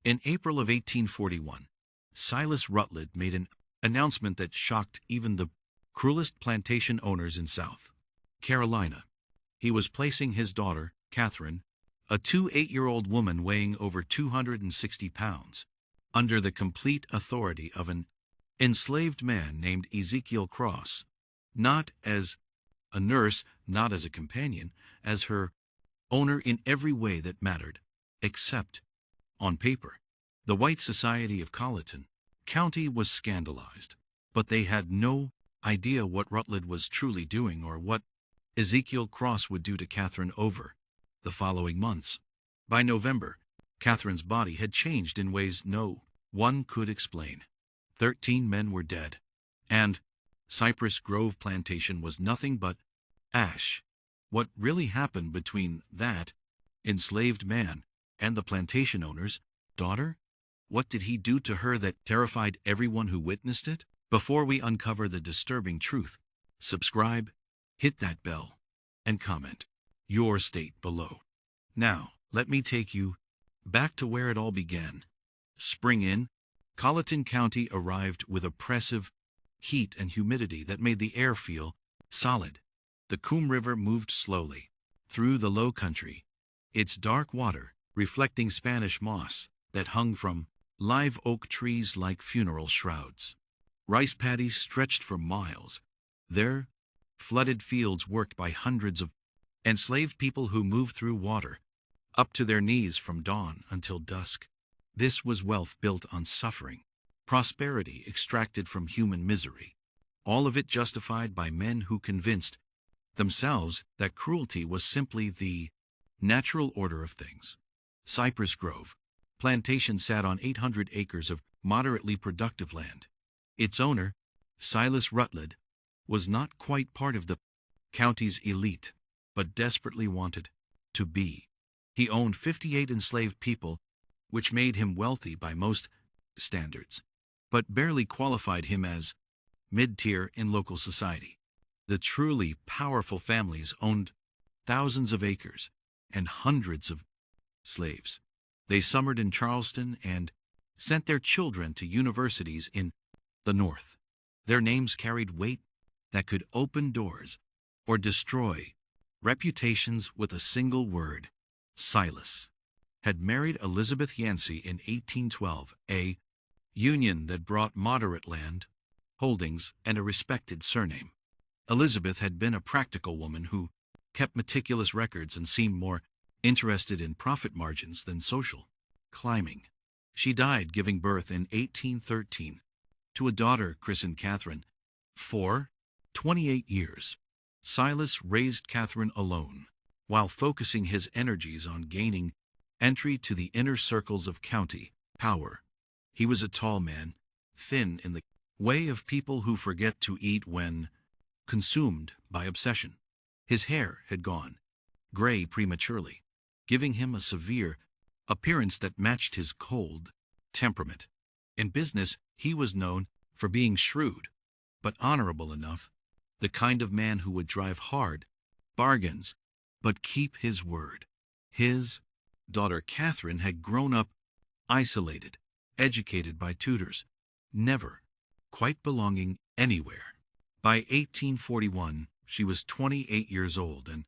In April of 1841, Silas Rutledge made an announcement that shocked even the cruelest plantation owners in South Carolina. He was placing his daughter, Catherine, a 8-year-old woman weighing over 260 pounds, under the complete authority of an enslaved man named Ezekiel Cross, not as a nurse, not as a companion, as her owner in every way that mattered, except on paper. The white society of Colleton County was scandalized, but they had no idea what Rutledge was truly doing or what Ezekiel Cross would do to Catherine over the following months. By November, Catherine's body had changed in ways no one could explain. 13 men were dead, and Cypress Grove Plantation was nothing but ash. What really happened between that enslaved man and the plantation owner's daughter? What did he do to her that terrified everyone who witnessed it? Before we uncover the disturbing truth, subscribe, hit that bell, and comment your state below. Now, let me take you back to where it all began. Spring in, Colleton County arrived with oppressive heat and humidity that made the air feel solid. The Coombe River moved slowly through the low country, its dark water reflecting Spanish moss that hung from live oak trees like funeral shrouds. Rice paddies stretched for miles, their flooded fields worked by hundreds of enslaved people who moved through water up to their knees from dawn until dusk. This was wealth built on suffering, prosperity extracted from human misery, all of it justified by men who convinced themselves that cruelty was simply the natural order of things. Cypress Grove Plantation sat on 800 acres of moderately productive land. Its owner, Silas Rutledge, was not quite part of the county's elite, but desperately wanted to be. He owned 58 enslaved people, which made him wealthy by most standards, but barely qualified him as mid-tier in local society. The truly powerful families owned thousands of acres and hundreds of slaves. They summered in Charleston and sent their children to universities in the North. Their names carried weight that could open doors or destroy reputations with a single word. Silas had married Elizabeth Yancey in 1812, a union that brought moderate land holdings and a respected surname. Elizabeth had been a practical woman who kept meticulous records and seemed more interested in profit margins than social climbing. She died giving birth in 1813 to a daughter christened Catherine. For 28 years, Silas raised Catherine alone, while focusing his energies on gaining entry to the inner circles of county power. He was a tall man, thin in the way of people who forget to eat when consumed by obsession. His hair had gone gray prematurely, giving him a severe appearance that matched his cold temperament. In business, he was known for being shrewd, but honorable enough, the kind of man who would drive hard bargains, but keep his word. His daughter Catherine had grown up isolated, educated by tutors, never quite belonging anywhere. By 1841, she was 28 years old and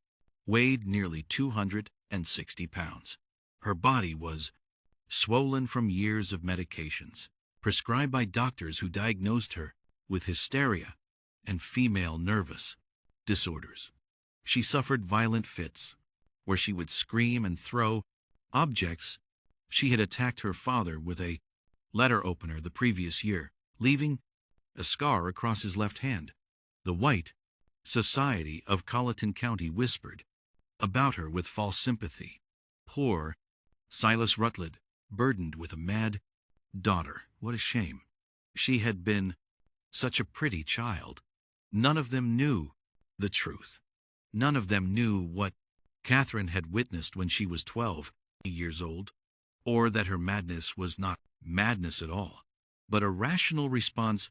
weighed nearly 260 pounds. Her body was swollen from years of medications prescribed by doctors who diagnosed her with hysteria and female nervous disorders. She suffered violent fits, where she would scream and throw objects. She had attacked her father with a letter opener the previous year, leaving a scar across his left hand. The white society of Colleton County whispered about her with false sympathy. Poor Silas Rutledge, burdened with a mad daughter. What a shame. She had been such a pretty child. None of them knew the truth. None of them knew what Catherine had witnessed when she was 12 years old, or that her madness was not madness at all, but a rational response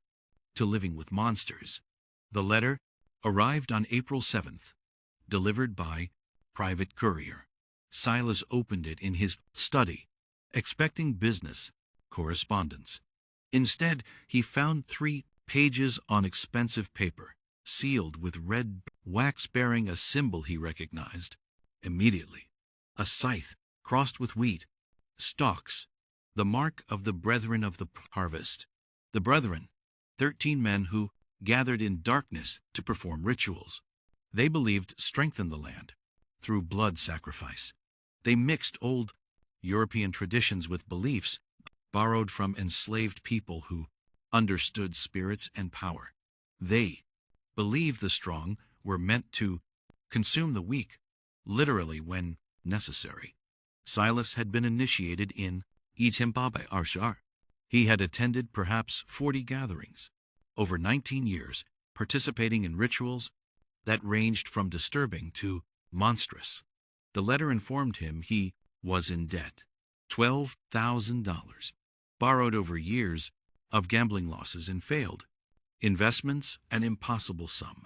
to living with monsters. The letter arrived on April 7th, delivered by private courier. Silas opened it in his study, expecting business correspondence. Instead, he found 3 pages on expensive paper, sealed with red wax bearing a symbol he recognized immediately. A scythe crossed with wheat stalks, the mark of the brethren of the harvest. The brethren, 13 men who gathered in darkness to perform rituals. They believed strengthened the land through blood sacrifice. They mixed old European traditions with beliefs borrowed from enslaved people who understood spirits and power. They believed the strong were meant to consume the weak, literally when necessary. Silas had been initiated in Itimbabe Arshar. He had attended perhaps 40 gatherings over 19 years, participating in rituals that ranged from disturbing to monstrous. The letter informed him he was in debt, $12,000, borrowed over years of gambling losses and failed investments, an impossible sum.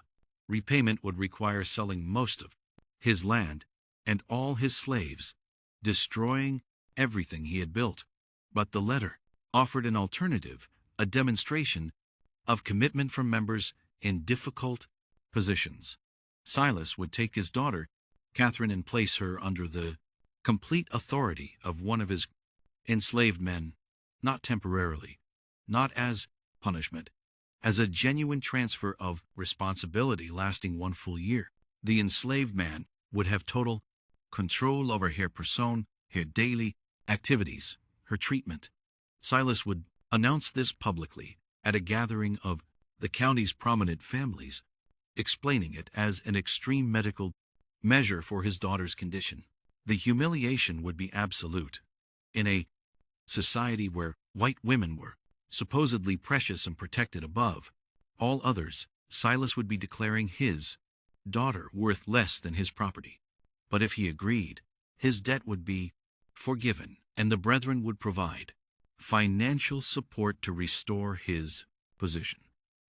Repayment would require selling most of his land and all his slaves, destroying everything he had built. But the letter offered an alternative, a demonstration of commitment from members in difficult positions. Silas would take his daughter, Catherine, and place her under the complete authority of one of his enslaved men, not temporarily, not as punishment, as a genuine transfer of responsibility lasting 1 full year. The enslaved man would have total control over her person, her daily activities, her treatment. Silas would announce this publicly at a gathering of the county's prominent families, explaining it as an extreme medical measure for his daughter's condition. The humiliation would be absolute. In a society where white women were supposedly precious and protected above all others, Silas would be declaring his daughter worth less than his property. But if he agreed, his debt would be forgiven, and the brethren would provide financial support to restore his position.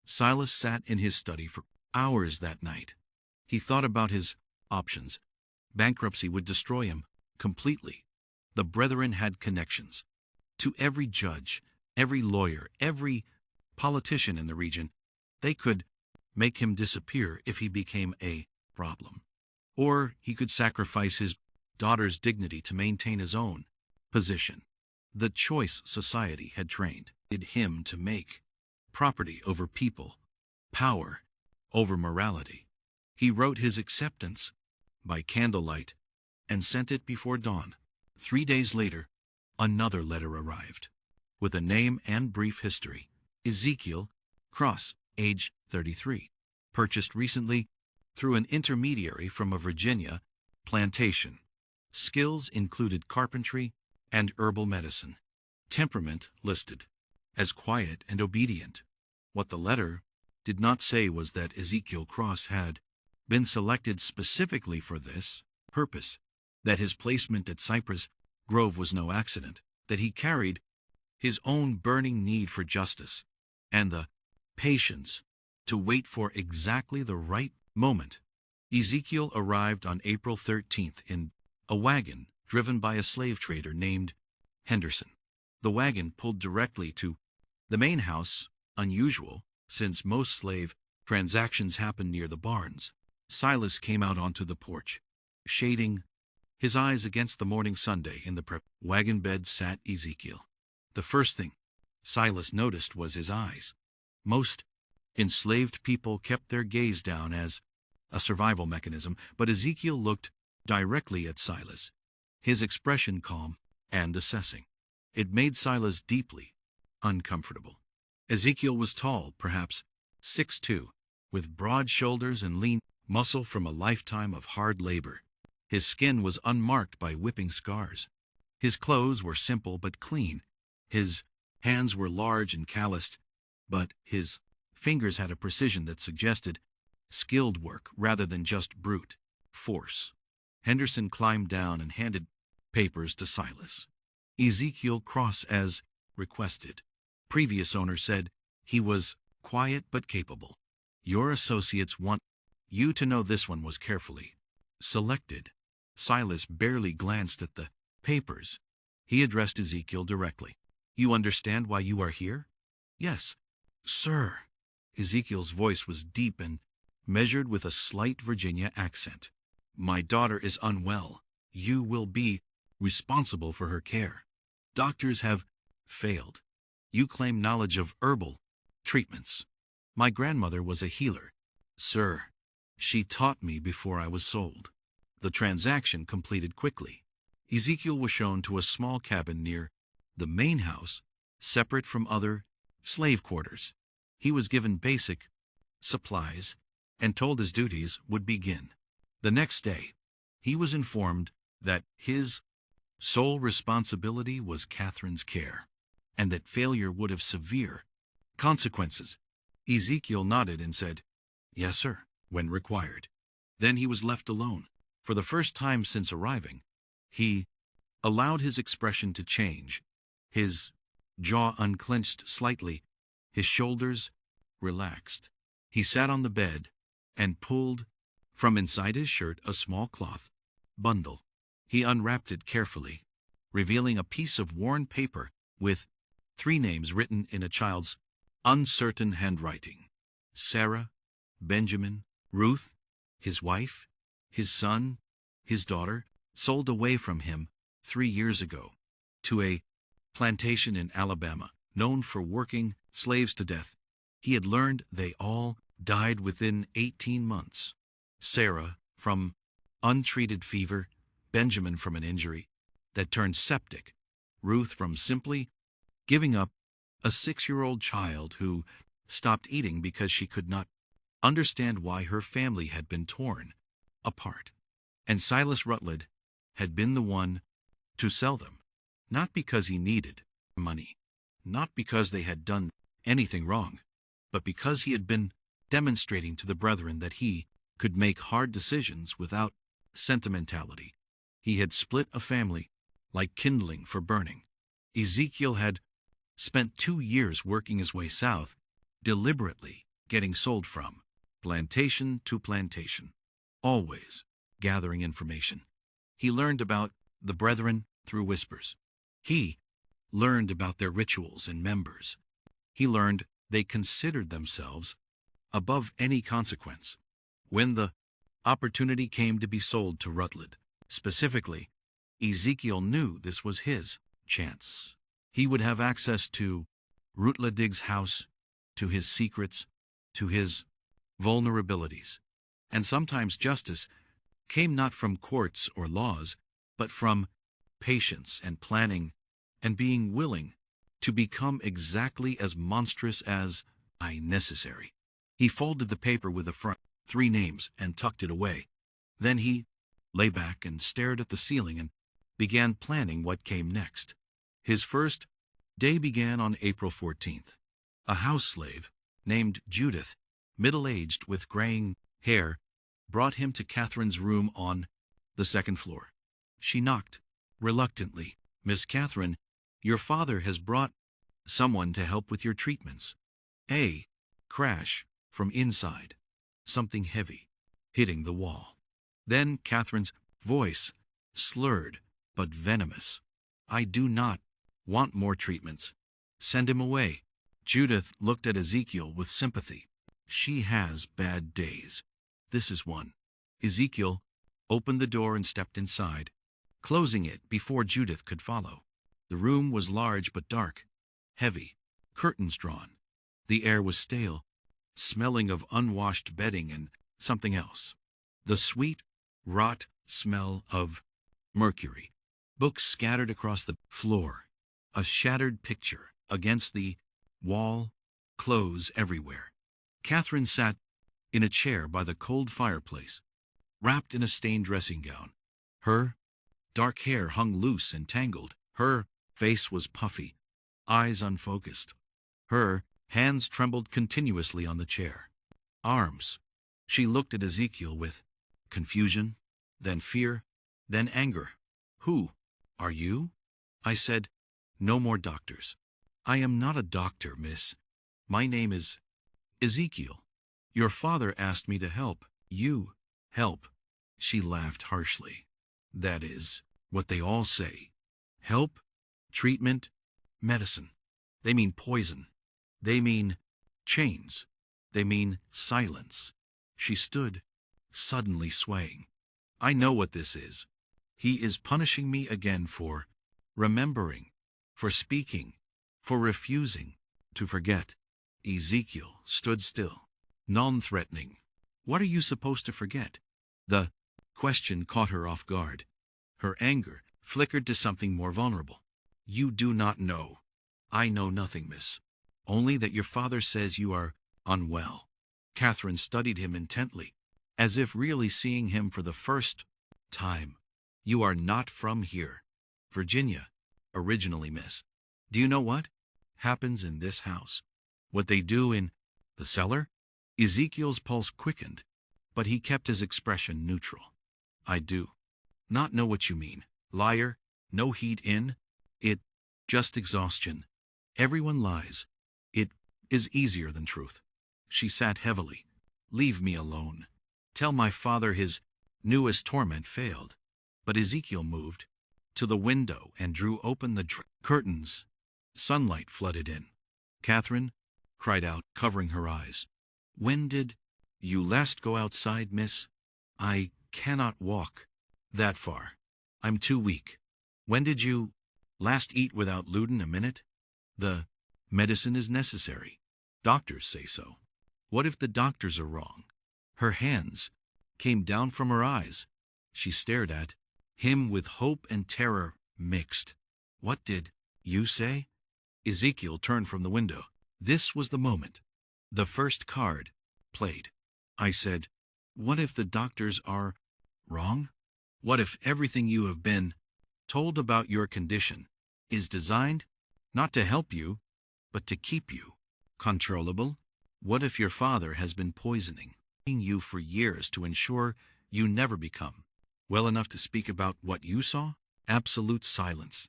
Silas sat in his study for hours that night. He thought about his options. Bankruptcy would destroy him completely. The brethren had connections to every judge, every lawyer, every politician in the region. They could make him disappear if he became a problem. Or he could sacrifice his daughter's dignity to maintain his own position. The choice society had trained him to make property over people, power over morality. He wrote his acceptance by candlelight and sent it before dawn. 3 days later, another letter arrived, with a name and brief history. Ezekiel Cross, age 33, purchased recently through an intermediary from a Virginia plantation. Skills included carpentry and herbal medicine. Temperament listed as quiet and obedient. What the letter did not say was that Ezekiel Cross had been selected specifically for this purpose, that his placement at Cypress Grove was no accident, that he carried his own burning need for justice and the patience to wait for exactly the right moment. Ezekiel arrived on April 13th in a wagon driven by a slave trader named Henderson. The wagon pulled directly to the main house, unusual since most slave transactions happened near the barns. Silas came out onto the porch, shading his eyes against the morning sunday. In the wagon bed sat Ezekiel. The first thing Silas noticed was his eyes. Most enslaved people kept their gaze down as a survival mechanism, but Ezekiel looked directly at Silas, his expression calm and assessing. It made Silas deeply uncomfortable. Ezekiel was tall, perhaps 6'2", with broad shoulders and lean muscle from a lifetime of hard labor. His skin was unmarked by whipping scars. His clothes were simple but clean. His hands were large and calloused, but his fingers had a precision that suggested skilled work rather than just brute force. Henderson climbed down and handed papers to Silas. Ezekiel Cross as requested. Previous owner said he was quiet but capable. Your associates want you to know this one was carefully selected. Silas barely glanced at the papers. He addressed Ezekiel directly. You understand why you are here? Yes, sir. Ezekiel's voice was deep and measured with a slight Virginia accent. My daughter is unwell. You will be responsible for her care. Doctors have failed. You claim knowledge of herbal treatments. My grandmother was a healer. Sir, she taught me before I was sold. The transaction completed quickly. Ezekiel was shown to a small cabin near the main house, separate from other slave quarters. He was given basic supplies and told his duties would begin. The next day, he was informed that his sole responsibility was Catherine's care, and that failure would have severe consequences. Ezekiel nodded and said, Yes, sir, when required. Then he was left alone. For the first time since arriving, he allowed his expression to change. His jaw unclenched slightly, his shoulders relaxed. He sat on the bed and pulled from inside his shirt a small cloth bundle. He unwrapped it carefully, revealing a piece of worn paper with 3 names written in a child's uncertain handwriting. Sarah, Benjamin, Ruth, his wife, his son, his daughter, sold away from him 3 years ago to a plantation in Alabama, known for working slaves to death. He had learned they all died within 18 months. Sarah from untreated fever, Benjamin from an injury that turned septic, Ruth from simply giving up a 6-year-old child who stopped eating because she could not understand why her family had been torn apart. And Silas Rutledge had been the one to sell them, not because he needed money, not because they had done anything wrong, but because he had been demonstrating to the brethren that he could make hard decisions without sentimentality. He had split a family like kindling for burning. Ezekiel had spent 2 years working his way south, deliberately getting sold from plantation to plantation, always gathering information. He learned about the brethren through whispers. He learned about their rituals and members. He learned they considered themselves above any consequence. When the opportunity came to be sold to Rutledge, specifically, Ezekiel knew this was his chance. He would have access to Rutledge's house, to his secrets, to his vulnerabilities. And sometimes justice came not from courts or laws, but from patience and planning and being willing to become exactly as monstrous as necessary. He folded the paper with the front 3 names and tucked it away. Then he lay back and stared at the ceiling and began planning what came next. His first day began on April 14th. A house slave named Judith, middle-aged with graying hair, brought him to Catherine's room on the 2nd floor. She knocked reluctantly. Miss Catherine, your father has brought someone to help with your treatments. A crash from inside, something heavy hitting the wall. Then Catherine's voice, slurred but venomous. I do not want more treatments. Send him away. Judith looked at Ezekiel with sympathy. She has bad days. This is one. Ezekiel opened the door and stepped inside, closing it before Judith could follow. The room was large but dark, heavy, curtains drawn. The air was stale, smelling of unwashed bedding and something else. The sweet, rot smell of mercury. Books scattered across the floor. A shattered picture against the wall. Clothes everywhere. Catherine sat in a chair by the cold fireplace, wrapped in a stained dressing gown. Her dark hair hung loose and tangled. Her face was puffy, eyes unfocused. Her hands trembled continuously on the chair. Arms. She looked at Ezekiel with confusion, then fear, then anger. Who are you? I said, no more doctors. I am not a doctor, miss. My name is Ezekiel. Your father asked me to help. You help. She laughed harshly. That is what they all say. Help treatment, medicine. They mean poison. They mean chains. They mean silence. She stood, suddenly swaying. I know what this is. He is punishing me again for remembering, for speaking, for refusing to forget. Ezekiel stood still, non-threatening. What are you supposed to forget? The question caught her off guard. Her anger flickered to something more vulnerable. You do not know. I know nothing, miss. Only that your father says you are unwell. Catherine studied him intently, as if really seeing him for the first time. You are not from here. Virginia, originally, miss. Do you know what happens in this house? What they do in the cellar? Ezekiel's pulse quickened, but he kept his expression neutral. I do not know what you mean. Liar, no heat in it, just exhaustion. Everyone lies. It is easier than truth. She sat heavily. Leave me alone. Tell my father his newest torment failed. But Ezekiel moved to the window and drew open the curtains. Sunlight flooded in. Catherine cried out, covering her eyes. When did you last go outside, miss? I cannot walk that far. I'm too weak. When did you last eat without gluten a minute? The medicine is necessary. Doctors say so. What if the doctors are wrong? Her hands came down from her eyes. She stared at him with hope and terror mixed. What did you say? Ezekiel turned from the window. This was the moment. The first card played. I said, what if the doctors are wrong? What if everything you have been told about your condition is designed not to help you, but to keep you controllable? What if your father has been poisoning you for years to ensure you never become well enough to speak about what you saw? Absolute silence.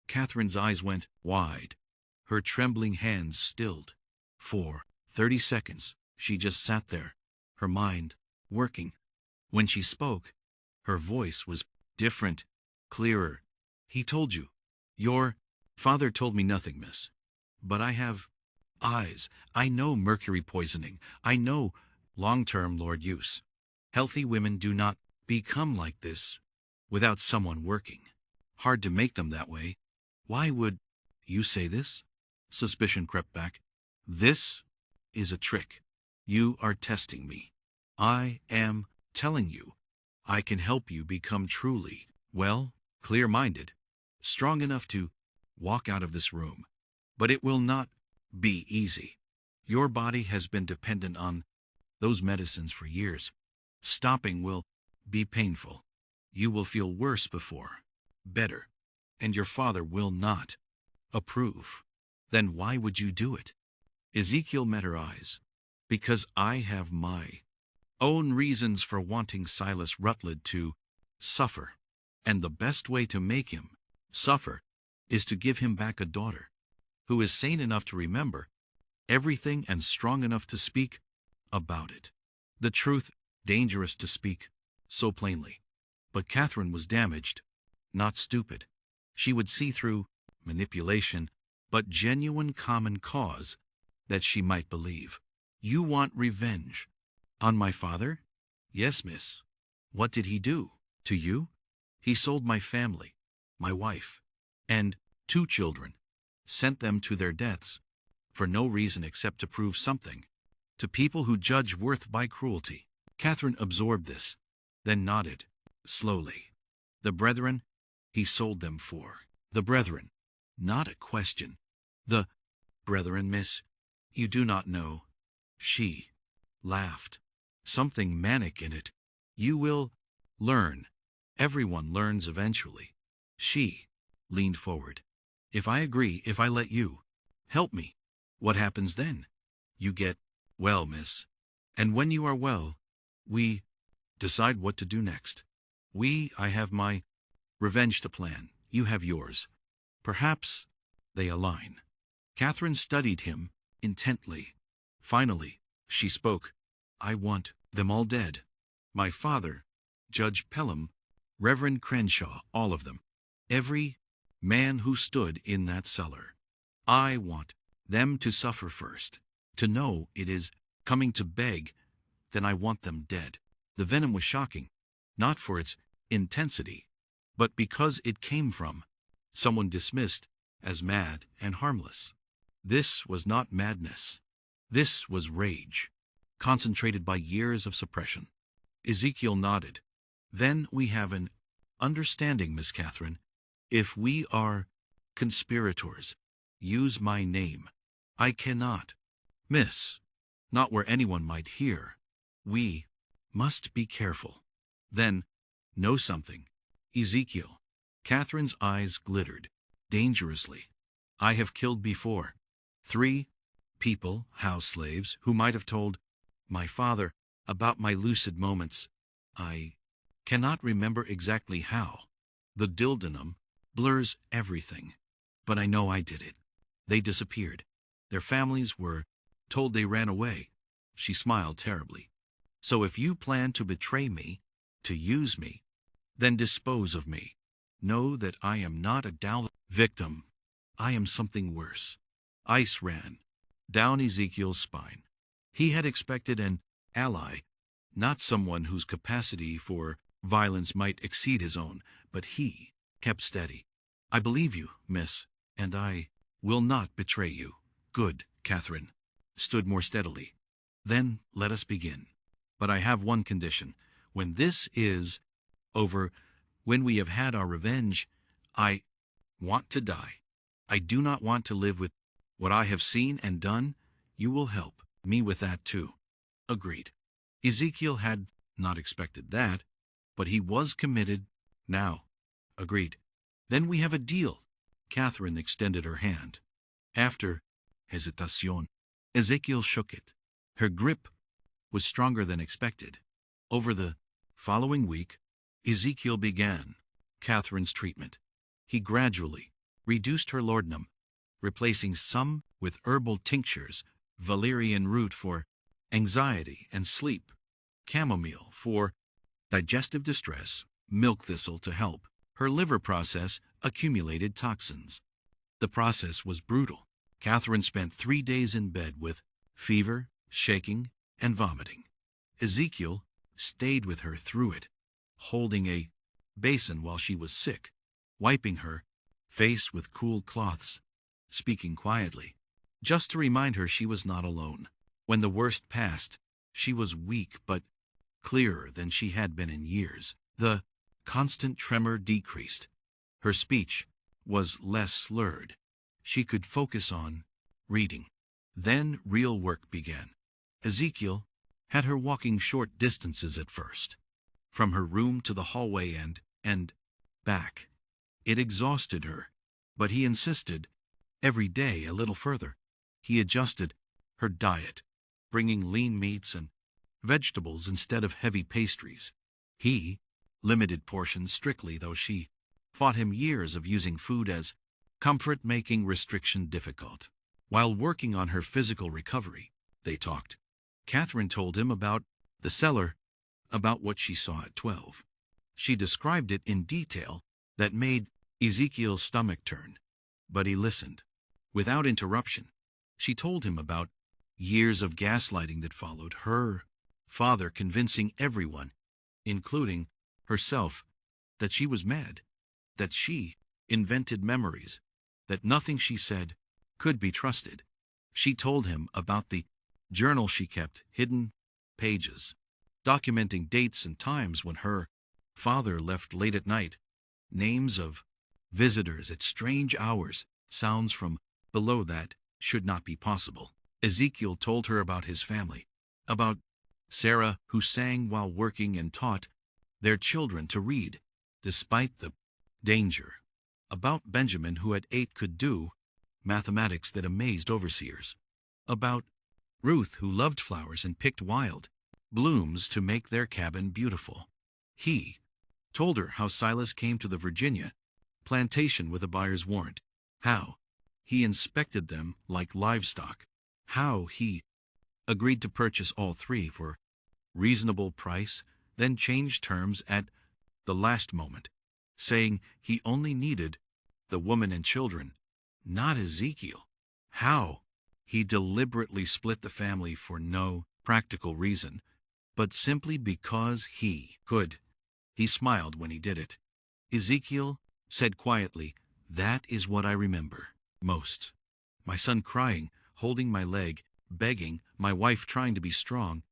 Catherine's eyes went wide. Her trembling hands stilled. For 30 seconds, she just sat there, her mind working. When she spoke, her voice was different, clearer. He told you. Your father told me nothing, miss. But I have eyes. I know mercury poisoning. I know long-term Lord use. Healthy women do not become like this without someone working. Hard to make them that way. Why would you say this? Suspicion crept back. This is a trick. You are testing me. I am telling you, I can help you become truly, well, clear-minded, strong enough to walk out of this room. But it will not be easy. Your body has been dependent on those medicines for years. Stopping will be painful. You will feel worse before better, and your father will not approve. Then why would you do it? Ezekiel met her eyes. Because I have my own reasons for wanting Silas Rutledge to suffer. And the best way to make him suffer is to give him back a daughter who is sane enough to remember everything and strong enough to speak about it. The truth, dangerous to speak so plainly. But Catherine was damaged, not stupid. She would see through manipulation, but genuine common cause that she might believe. You want revenge on my father? Yes, miss. What did he do to you? He sold my family, my wife, and 2 children, sent them to their deaths for no reason except to prove something to people who judge worth by cruelty. Catherine absorbed this, then nodded, slowly. The brethren, he sold them for. The brethren, not a question. The brethren, miss, you do not know. She laughed, something manic in it. You will learn. Everyone learns eventually. She leaned forward. If I agree, if I let you help me, what happens then? You get well, miss. And when you are well, we decide what to do next. I have my revenge to plan. You have yours. Perhaps they align. Catherine studied him intently. Finally, she spoke. I want them all dead. My father, Judge Pelham, Reverend Crenshaw, all of them. Every man who stood in that cellar. I want them to suffer first, to know it is coming to beg, then I want them dead. The venom was shocking, not for its intensity, but because it came from someone dismissed as mad and harmless. This was not madness. This was rage, concentrated by years of suppression. Ezekiel nodded. Then we have an understanding, Miss Catherine. If we are conspirators, use my name. I cannot. Miss, not where anyone might hear. We must be careful. Then, know something. Ezekiel. Catherine's eyes glittered dangerously. I have killed before 3 people, house slaves, who might have told my father about my lucid moments. I cannot remember exactly how. The dildenum blurs everything. But I know I did it. They disappeared. Their families were told they ran away. She smiled terribly. So if you plan to betray me, to use me, then dispose of me. Know that I am not a down victim. I am something worse. Ice ran down Ezekiel's spine. He had expected an ally, not someone whose capacity for violence might exceed his own, but he kept steady. I believe you, miss, and I will not betray you. Good, Catherine stood more steadily. Then let us begin. But I have one condition. When this is over, when we have had our revenge, I want to die. I do not want to live with what I have seen and done. You will help me with that too. Agreed. Ezekiel had not expected that, but he was committed now. Agreed. Then we have a deal. Catherine extended her hand. After hesitation, Ezekiel shook it. Her grip was stronger than expected. Over the following week, Ezekiel began Catherine's treatment. He gradually reduced her laudanum, replacing some with herbal tinctures, valerian root for anxiety and sleep, chamomile for digestive distress, milk thistle to help her liver process accumulated toxins. The process was brutal. Catherine spent 3 days in bed with fever, shaking, and vomiting. Ezekiel stayed with her through it, holding a basin while she was sick, wiping her face with cool cloths, speaking quietly, just to remind her she was not alone. When the worst passed, she was weak but clearer than she had been in years. The constant tremor decreased. Her speech was less slurred. She could focus on reading. Then real work began. Ezekiel had her walking short distances at first, from her room to the hallway and back. It exhausted her, but he insisted, every day a little further. He adjusted her diet, bringing lean meats and vegetables instead of heavy pastries. He limited portions strictly, though she fought him years of using food as comfort, making restriction difficult. While working on her physical recovery, they talked. Catherine told him about the cellar, about what she saw at 12. She described it in detail that made Ezekiel's stomach turn, but he listened. Without interruption, she told him about years of gaslighting that followed, her father convincing everyone, including herself, that she was mad, that she invented memories, that nothing she said could be trusted. She told him about the journal she kept, hidden pages, documenting dates and times when her father left late at night, names of visitors at strange hours, sounds from below that should not be possible. Ezekiel told her about his family, about Sarah, who sang while working and taught their children to read, despite the danger, about Benjamin, who at 8 could do mathematics that amazed overseers, about Ruth, who loved flowers and picked wild blooms to make their cabin beautiful. He told her how Silas came to the Virginia plantation with a buyer's warrant, how he inspected them like livestock, how he agreed to purchase all 3 for reasonable price, then changed terms at the last moment, saying he only needed the woman and children, not Ezekiel. How? He deliberately split the family for no practical reason, but simply because he could. He smiled when he did it. Ezekiel said quietly, "That is what I remember most. My son crying, holding my leg, begging, my wife trying to be strong,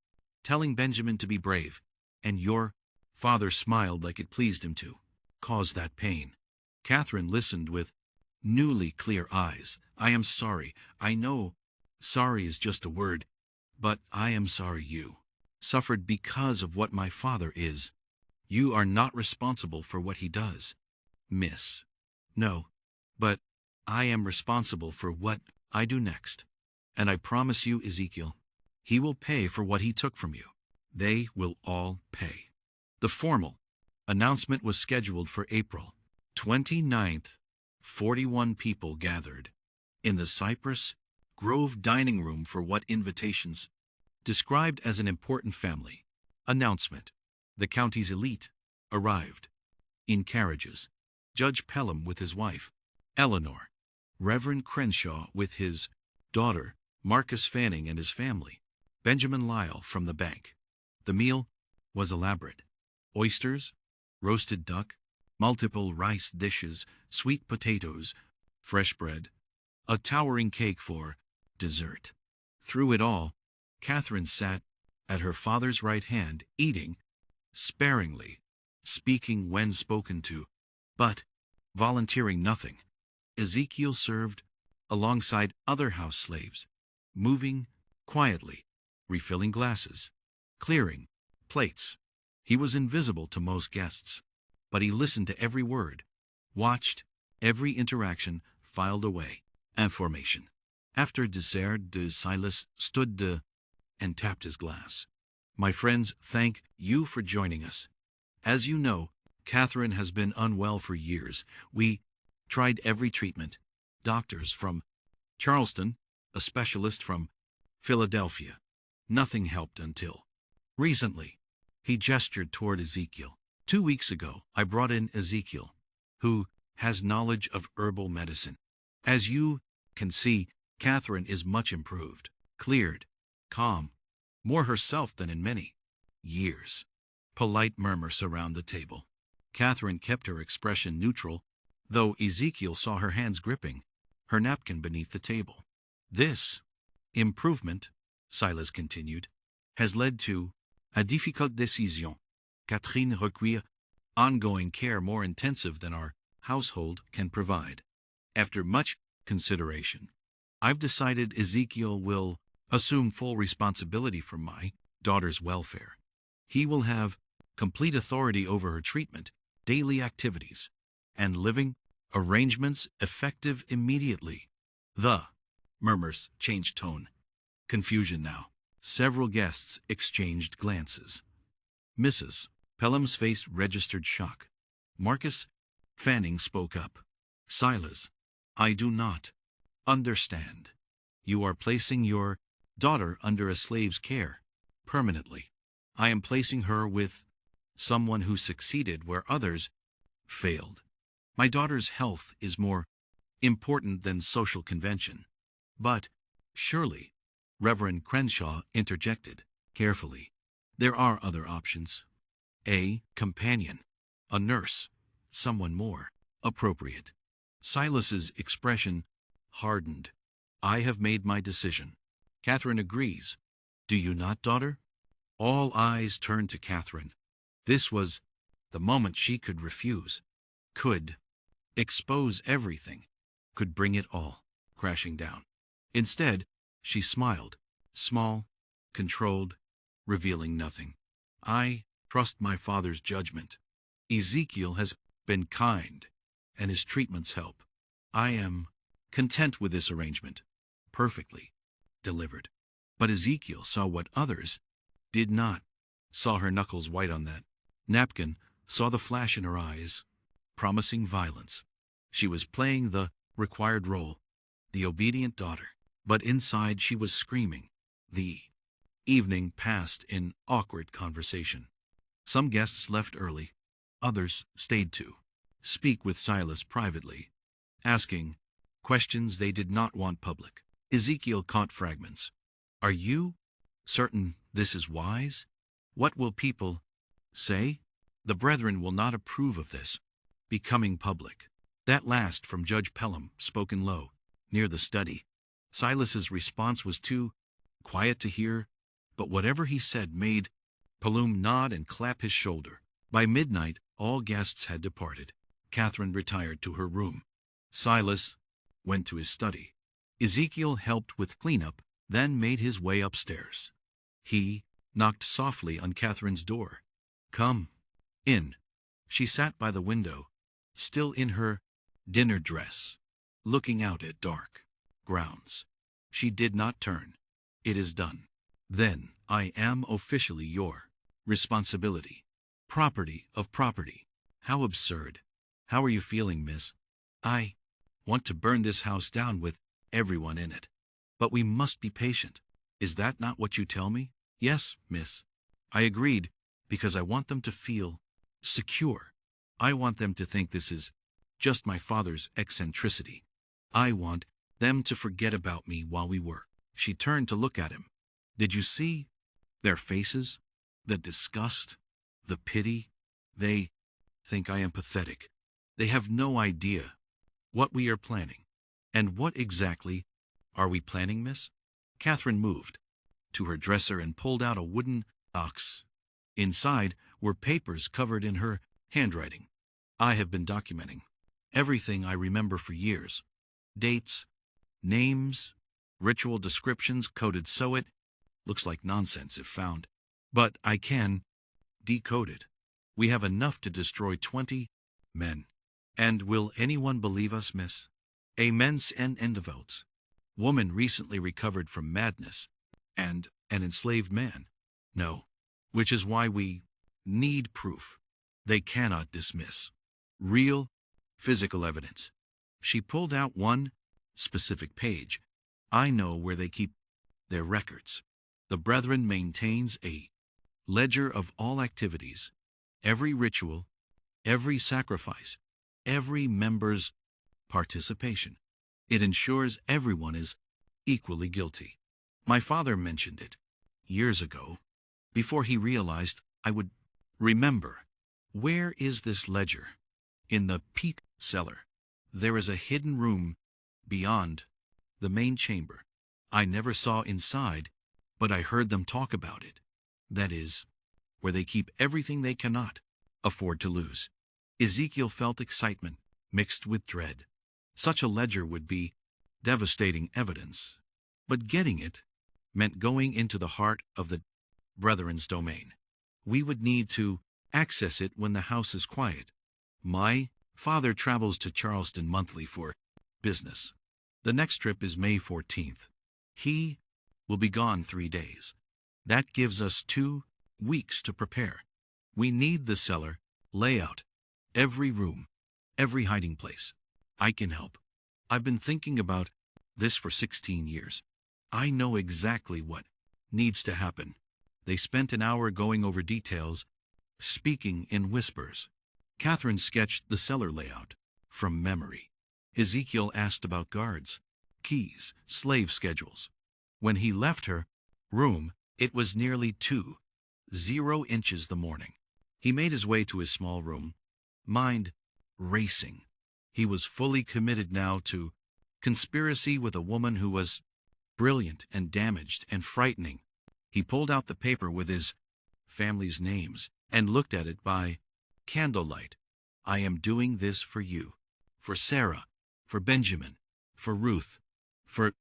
telling Benjamin to be brave, and your father smiled like it pleased him to cause that pain." Catherine listened with newly clear eyes. "I am sorry. I know sorry is just a word, but I am sorry you suffered because of what my father is. You are not responsible for what he does, miss. No, but I am responsible for what I do next. And I promise you, Ezekiel, he will pay for what he took from you. They will all pay." The formal announcement was scheduled for April 29th. 41 people gathered in the Cypress Grove dining room for what invitations described as an important family announcement. The county's elite arrived in carriages. Judge Pelham with his wife, Eleanor, Reverend Crenshaw with his daughter, Marcus Fanning and his family, Benjamin Lyle from the bank. The meal was elaborate. Oysters, roasted duck, multiple rice dishes, sweet potatoes, fresh bread, a towering cake for dessert. Through it all, Catherine sat at her father's right hand, eating sparingly, speaking when spoken to, but volunteering nothing. Ezekiel served alongside other house slaves, moving quietly, refilling glasses, clearing plates. He was invisible to most guests, but he listened to every word, watched every interaction, filed away information. After dessert, Silas stood and tapped his glass. "My friends, thank you for joining us. As you know, Catherine has been unwell for years. We tried every treatment. Doctors from Charleston, a specialist from Philadelphia. Nothing helped until recently." He gestured toward Ezekiel. 2 weeks ago, I brought in Ezekiel, who has knowledge of herbal medicine. As you can see, Catherine is much improved, cleared, calm, more herself than in many years. Polite murmurs surround the table. Catherine kept her expression neutral, though Ezekiel saw her hands gripping her napkin beneath the table. "This improvement," Silas continued, "has led to a difficult décision. Catherine require ongoing care more intensive than our household can provide. After much consideration, I've decided Ezekiel will assume full responsibility for my daughter's welfare. He will have complete authority over her treatment, daily activities, and living arrangements effective immediately." The murmurs changed tone. Confusion now. Several guests exchanged glances. Mrs. Pelham's face registered shock. Marcus Fanning spoke up. "Silas, I do not understand. You are placing your daughter under a slave's care permanently. I am placing her with someone who succeeded where others failed. My daughter's health is more important than social convention." "But surely," Reverend Crenshaw interjected carefully, "there are other options. A companion, a nurse, someone more appropriate." Silas's expression hardened. "I have made my decision." "Catherine agrees. Do you not, daughter?" All eyes turned to Catherine. This was the moment she could refuse, could expose everything, could bring it all crashing down. Instead, she smiled, small, controlled, revealing nothing. "I trust my father's judgment. Ezekiel has been kind, and his treatments help. I am content with this arrangement." Perfectly delivered. But Ezekiel saw what others did not, saw her knuckles white on that napkin, saw the flash in her eyes, promising violence. She was playing the required role, the obedient daughter, but inside she was screaming. The evening passed in awkward conversation. Some guests left early, others stayed to speak with Silas privately. asking questions they did not want public. Ezekiel caught fragments. Are you certain this is wise? What will people say? The brethren will not approve of this becoming public. That last from Judge Pelham, spoken low, near the study. Silas's response was too quiet to hear, but whatever he said made Pelham nod and clap his shoulder. By midnight, all guests had departed. Catherine retired to her room. Silas went to his study. Ezekiel helped with cleanup, then made his way upstairs. He knocked softly on Catherine's door. Come in. She sat by the window, still in her dinner dress, looking out at dark grounds. She did not turn. It is done. Then I am officially your responsibility. Property of property. How absurd. How are you feeling, miss? I want to burn this house down with everyone in it. But we must be patient. Is that not what you tell me? Yes, miss. I agreed, because I want them to feel secure. I want them to think this is just my father's eccentricity. I want them to forget about me while we work. She turned to look at him. Did you see their faces? The disgust, the pity. They think I am pathetic. They have no idea what we are planning. And what exactly are we planning, miss? Catherine moved to her dresser and pulled out a wooden box. Inside were papers covered in her handwriting. I have been documenting everything I remember for years. Dates, names, ritual descriptions coded so it looks like nonsense if found. But I can decode it. We have enough to destroy 20 men. And will anyone believe us, miss? A men's and votes. Woman recently recovered from madness. And an enslaved man. No. Which is why we need proof. They cannot dismiss real, physical evidence. She pulled out one specific page. I know where they keep their records. The Brethren maintains a ledger of all activities, every ritual, every sacrifice, every member's participation. It ensures everyone is equally guilty. My father mentioned it years ago, before he realized I would remember. Where is this ledger? In the peat cellar. There is a hidden room beyond the main chamber. I never saw inside, but I heard them talk about it. That is, where they keep everything they cannot afford to lose. Ezekiel felt excitement mixed with dread. Such a ledger would be devastating evidence, but getting it meant going into the heart of the Brethren's domain. We would need to access it when the house is quiet. My father travels to Charleston monthly for business. The next trip is May 14th. He will be gone 3 days. That gives us 2 weeks to prepare. We need the cellar layout, every room, every hiding place. I can help. I've been thinking about this for 16 years. I know exactly what needs to happen. They spent an hour going over details, speaking in whispers. Catherine sketched the cellar layout from memory. Ezekiel asked about guards, keys, slave schedules. When he left her room, it was nearly 2:00 the morning. He made his way to his small room, mind racing. He was fully committed now to conspiracy with a woman who was brilliant and damaged and frightening. He pulled out the paper with his family's names and looked at it by candlelight. I am doing this for you, for Sarah, for Benjamin, for Ruth, for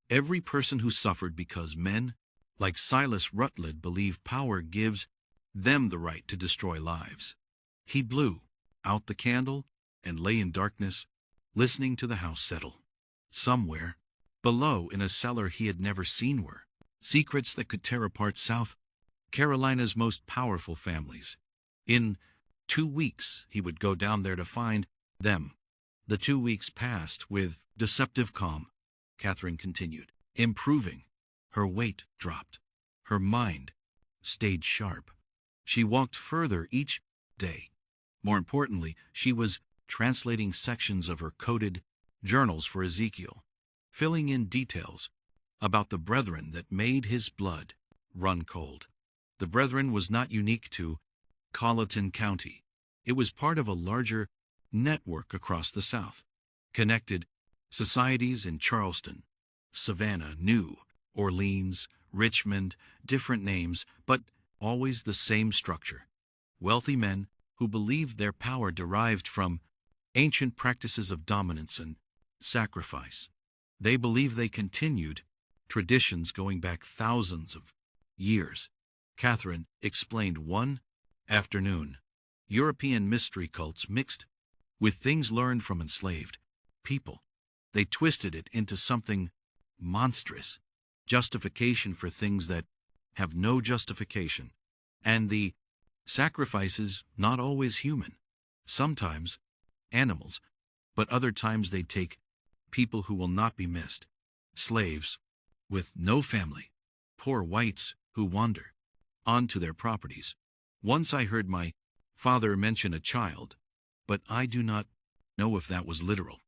every person who suffered because men, like Silas Rutledge, believe power gives them the right to destroy lives. He blew out the candle and lay in darkness, listening to the house settle. Somewhere below, in a cellar he had never seen, were secrets that could tear apart South Carolina's most powerful families. In 2 weeks, he would go down there to find them. The 2 weeks passed with deceptive calm. Catherine continued, improving. Her weight dropped. Her mind stayed sharp. She walked further each day. More importantly, she was translating sections of her coded journals for Ezekiel, filling in details about the brethren that made his blood run cold. The brethren was not unique to Colleton County. It was part of a larger network across the South, connected societies in Charleston, Savannah, New Orleans, Richmond, different names, but always the same structure. Wealthy men who believed their power derived from ancient practices of dominance and sacrifice. They believed they continued traditions going back thousands of years. Catherine explained one afternoon. European mystery cults mixed with things learned from enslaved people. They twisted it into something monstrous, justification for things that have no justification. And the sacrifices not always human, sometimes animals, but other times they take people who will not be missed, slaves with no family, poor whites who wander onto their properties. Once I heard my father mention a child, but I do not know if that was literal.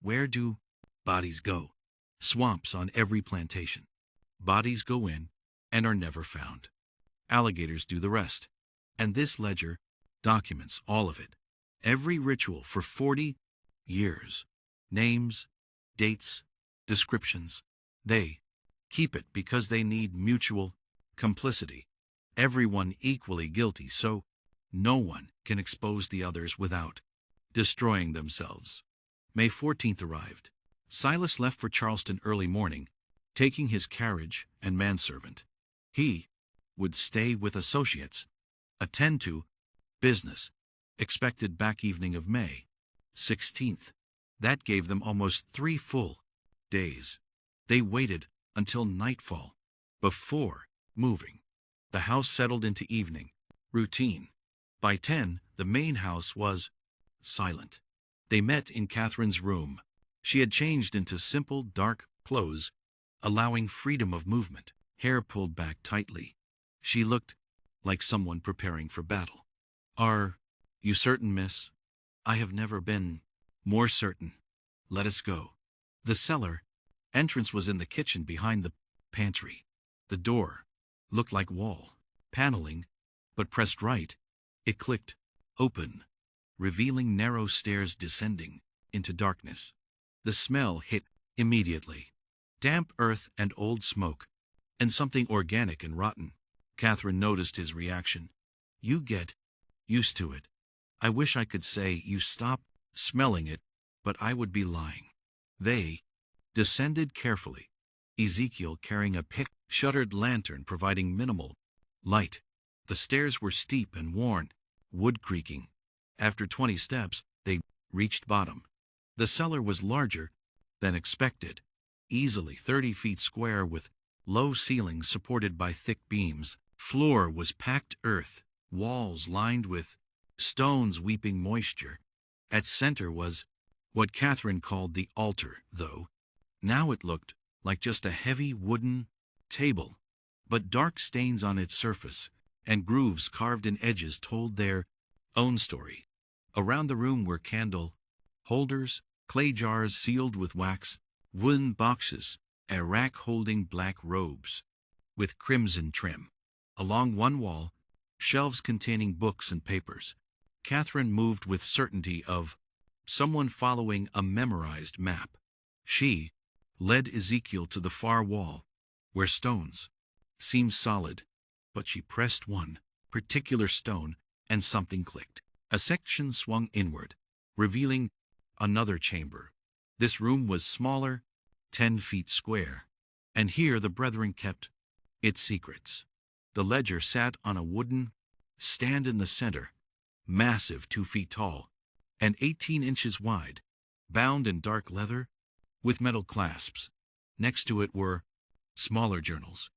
Where do bodies go? Swamps on every plantation. Bodies go in and are never found. Alligators do the rest. And this ledger documents all of it. Every ritual for 40 years. Names, dates, descriptions. They keep it because they need mutual complicity. Everyone equally guilty, so no one can expose the others without destroying themselves. May 14th arrived. Silas left for Charleston early morning, taking his carriage and manservant. He would stay with associates, attend to business, expected back evening of May 16th. That gave them almost 3 full days. They waited until nightfall before moving. The house settled into evening routine. By 10, the main house was silent. They met in Catherine's room. She had changed into simple, dark clothes, allowing freedom of movement, hair pulled back tightly. She looked like someone preparing for battle. "Are you certain, miss?" "I have never been more certain." "Let us go." The cellar entrance was in the kitchen behind the pantry. The door looked like wall paneling, but pressed right, it clicked open, revealing narrow stairs descending into darkness. The smell hit immediately. Damp earth and old smoke, and something organic and rotten. Catherine noticed his reaction. "You get used to it. I wish I could say you stop smelling it, but I would be lying." They descended carefully, Ezekiel carrying a shuttered lantern providing minimal light. The stairs were steep and worn, wood creaking. After 20 steps, they reached bottom. The cellar was larger than expected, easily 30 feet square with low ceilings supported by thick beams. Floor was packed earth, walls lined with stones weeping moisture. At center was what Catherine called the altar, though now it looked like just a heavy wooden table, but dark stains on its surface and grooves carved in edges told their own story. Around the room were candle holders, clay jars sealed with wax, wooden boxes, a rack holding black robes with crimson trim. Along one wall, shelves containing books and papers. Catherine moved with certainty of someone following a memorized map. She led Ezekiel to the far wall, where stones seemed solid, but she pressed one particular stone and something clicked. A section swung inward, revealing another chamber. This room was smaller, 10 feet square, and here the brethren kept its secrets. The ledger sat on a wooden stand in the center, massive 2 feet tall and 18 inches wide, bound in dark leather with metal clasps. Next to it were smaller journals.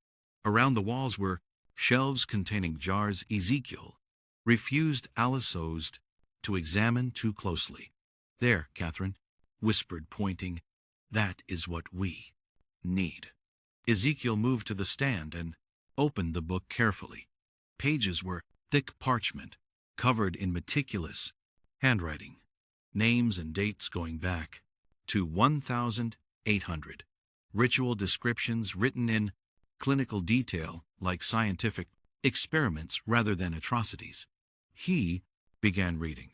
Around the walls were shelves containing jars Ezekiel refused Alice to examine too closely. "There, Catherine," whispered, pointing. "That is what we need." Ezekiel moved to the stand and opened the book carefully. Pages were thick parchment, covered in meticulous handwriting, names and dates going back to 1,800. Ritual descriptions written in clinical detail like scientific experiments rather than atrocities. He began reading.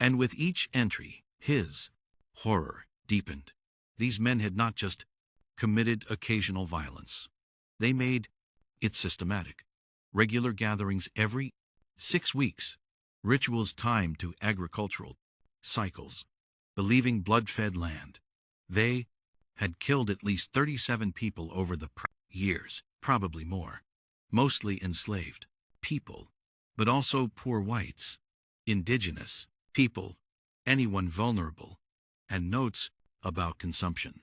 And with each entry, his horror deepened. These men had not just committed occasional violence. They made it systematic. Regular gatherings every 6 weeks. Rituals timed to agricultural cycles. Believing blood-fed land. They had killed at least 37 people over the years, probably more. Mostly enslaved people, but also poor whites, indigenous people, anyone vulnerable, and notes about consumption.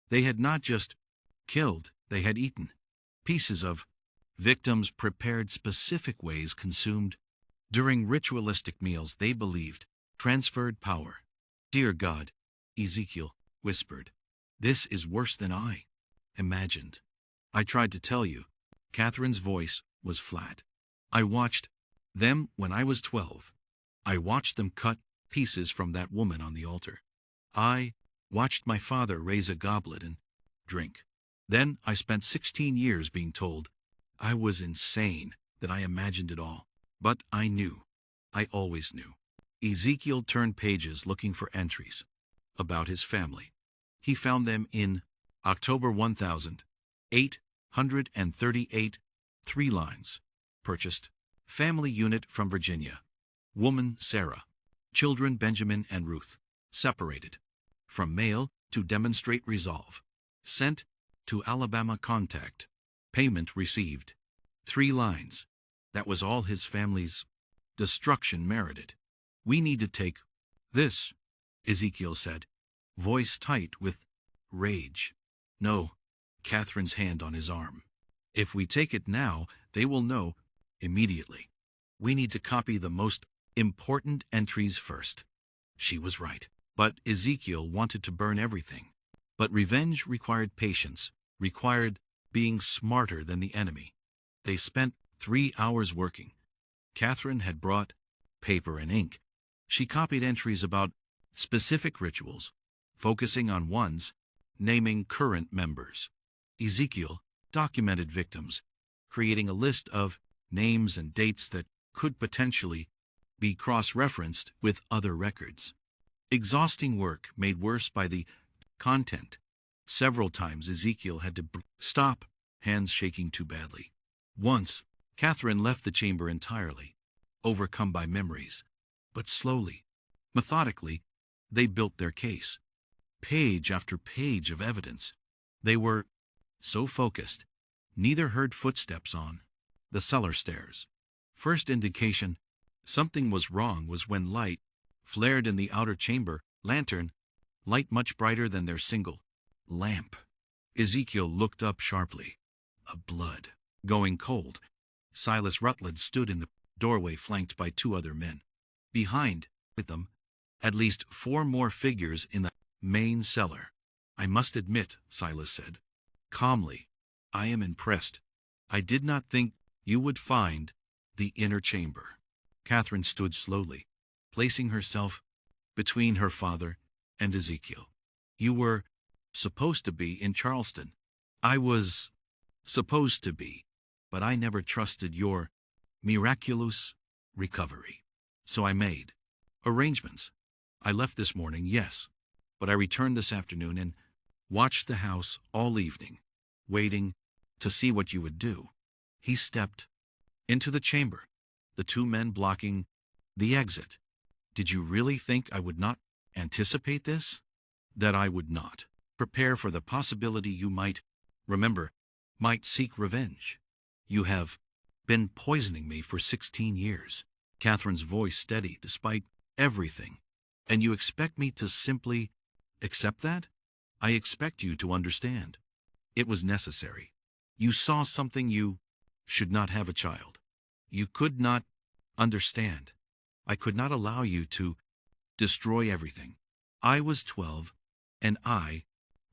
They had not just killed, they had eaten. Pieces of victims prepared specific ways consumed during ritualistic meals they believed transferred power. Dear God, Ezekiel whispered, this is worse than I imagined. I tried to tell you. Catherine's voice was flat. I watched them when I was 12. I watched them cut pieces from that woman on the altar. I watched my father raise a goblet and drink. Then I spent 16 years being told I was insane, that I imagined it all. But I knew. I always knew. Ezekiel turned pages looking for entries about his family. He found them in October 1,838, 3 lines. Purchased. Family unit from Virginia. Woman Sarah. Children Benjamin and Ruth. Separated. From mail to demonstrate resolve. Sent to Alabama contact. Payment received. 3 lines. That was all his family's destruction merited. We need to take this, Ezekiel said, voice tight with rage. No, Catherine's hand on his arm. If we take it now, they will know immediately. We need to copy the most important entries first. She was right. But Ezekiel wanted to burn everything. But revenge required patience, required being smarter than the enemy. They spent 3 hours working. Catherine had brought paper and ink. She copied entries about specific rituals, focusing on ones, naming current members. Ezekiel documented victims, creating a list of names and dates that could potentially be cross-referenced with other records. Exhausting work made worse by the content. Several times Ezekiel had to stop, hands shaking too badly. Once, Catherine left the chamber entirely, overcome by memories. But slowly, methodically, they built their case. Page after page of evidence. They were so focused, neither heard footsteps on the cellar stairs. First indication something was wrong was when light flared in the outer chamber lantern, light much brighter than their single lamp. Ezekiel looked up sharply. Of blood. Going cold. Silas Rutledge stood in the doorway flanked by 2 other men. Behind, with them, at least 4 more figures in the main cellar. I must admit, Silas said calmly, I am impressed. I did not think you would find the inner chamber. Catherine stood slowly, placing herself between her father and Ezekiel. You were supposed to be in Charleston. I was supposed to be, but I never trusted your miraculous recovery. So I made arrangements. I left this morning, yes, but I returned this afternoon and watched the house all evening, waiting to see what you would do. He stepped into the chamber, the 2 men blocking the exit. Did you really think I would not anticipate this? That I would not prepare for the possibility you might seek revenge. You have been poisoning me for 16 years. Catherine's voice steady despite everything. And you expect me to simply accept that? I expect you to understand. It was necessary. You saw something you should not have a child. You could not understand. I could not allow you to destroy everything. I was 12, and I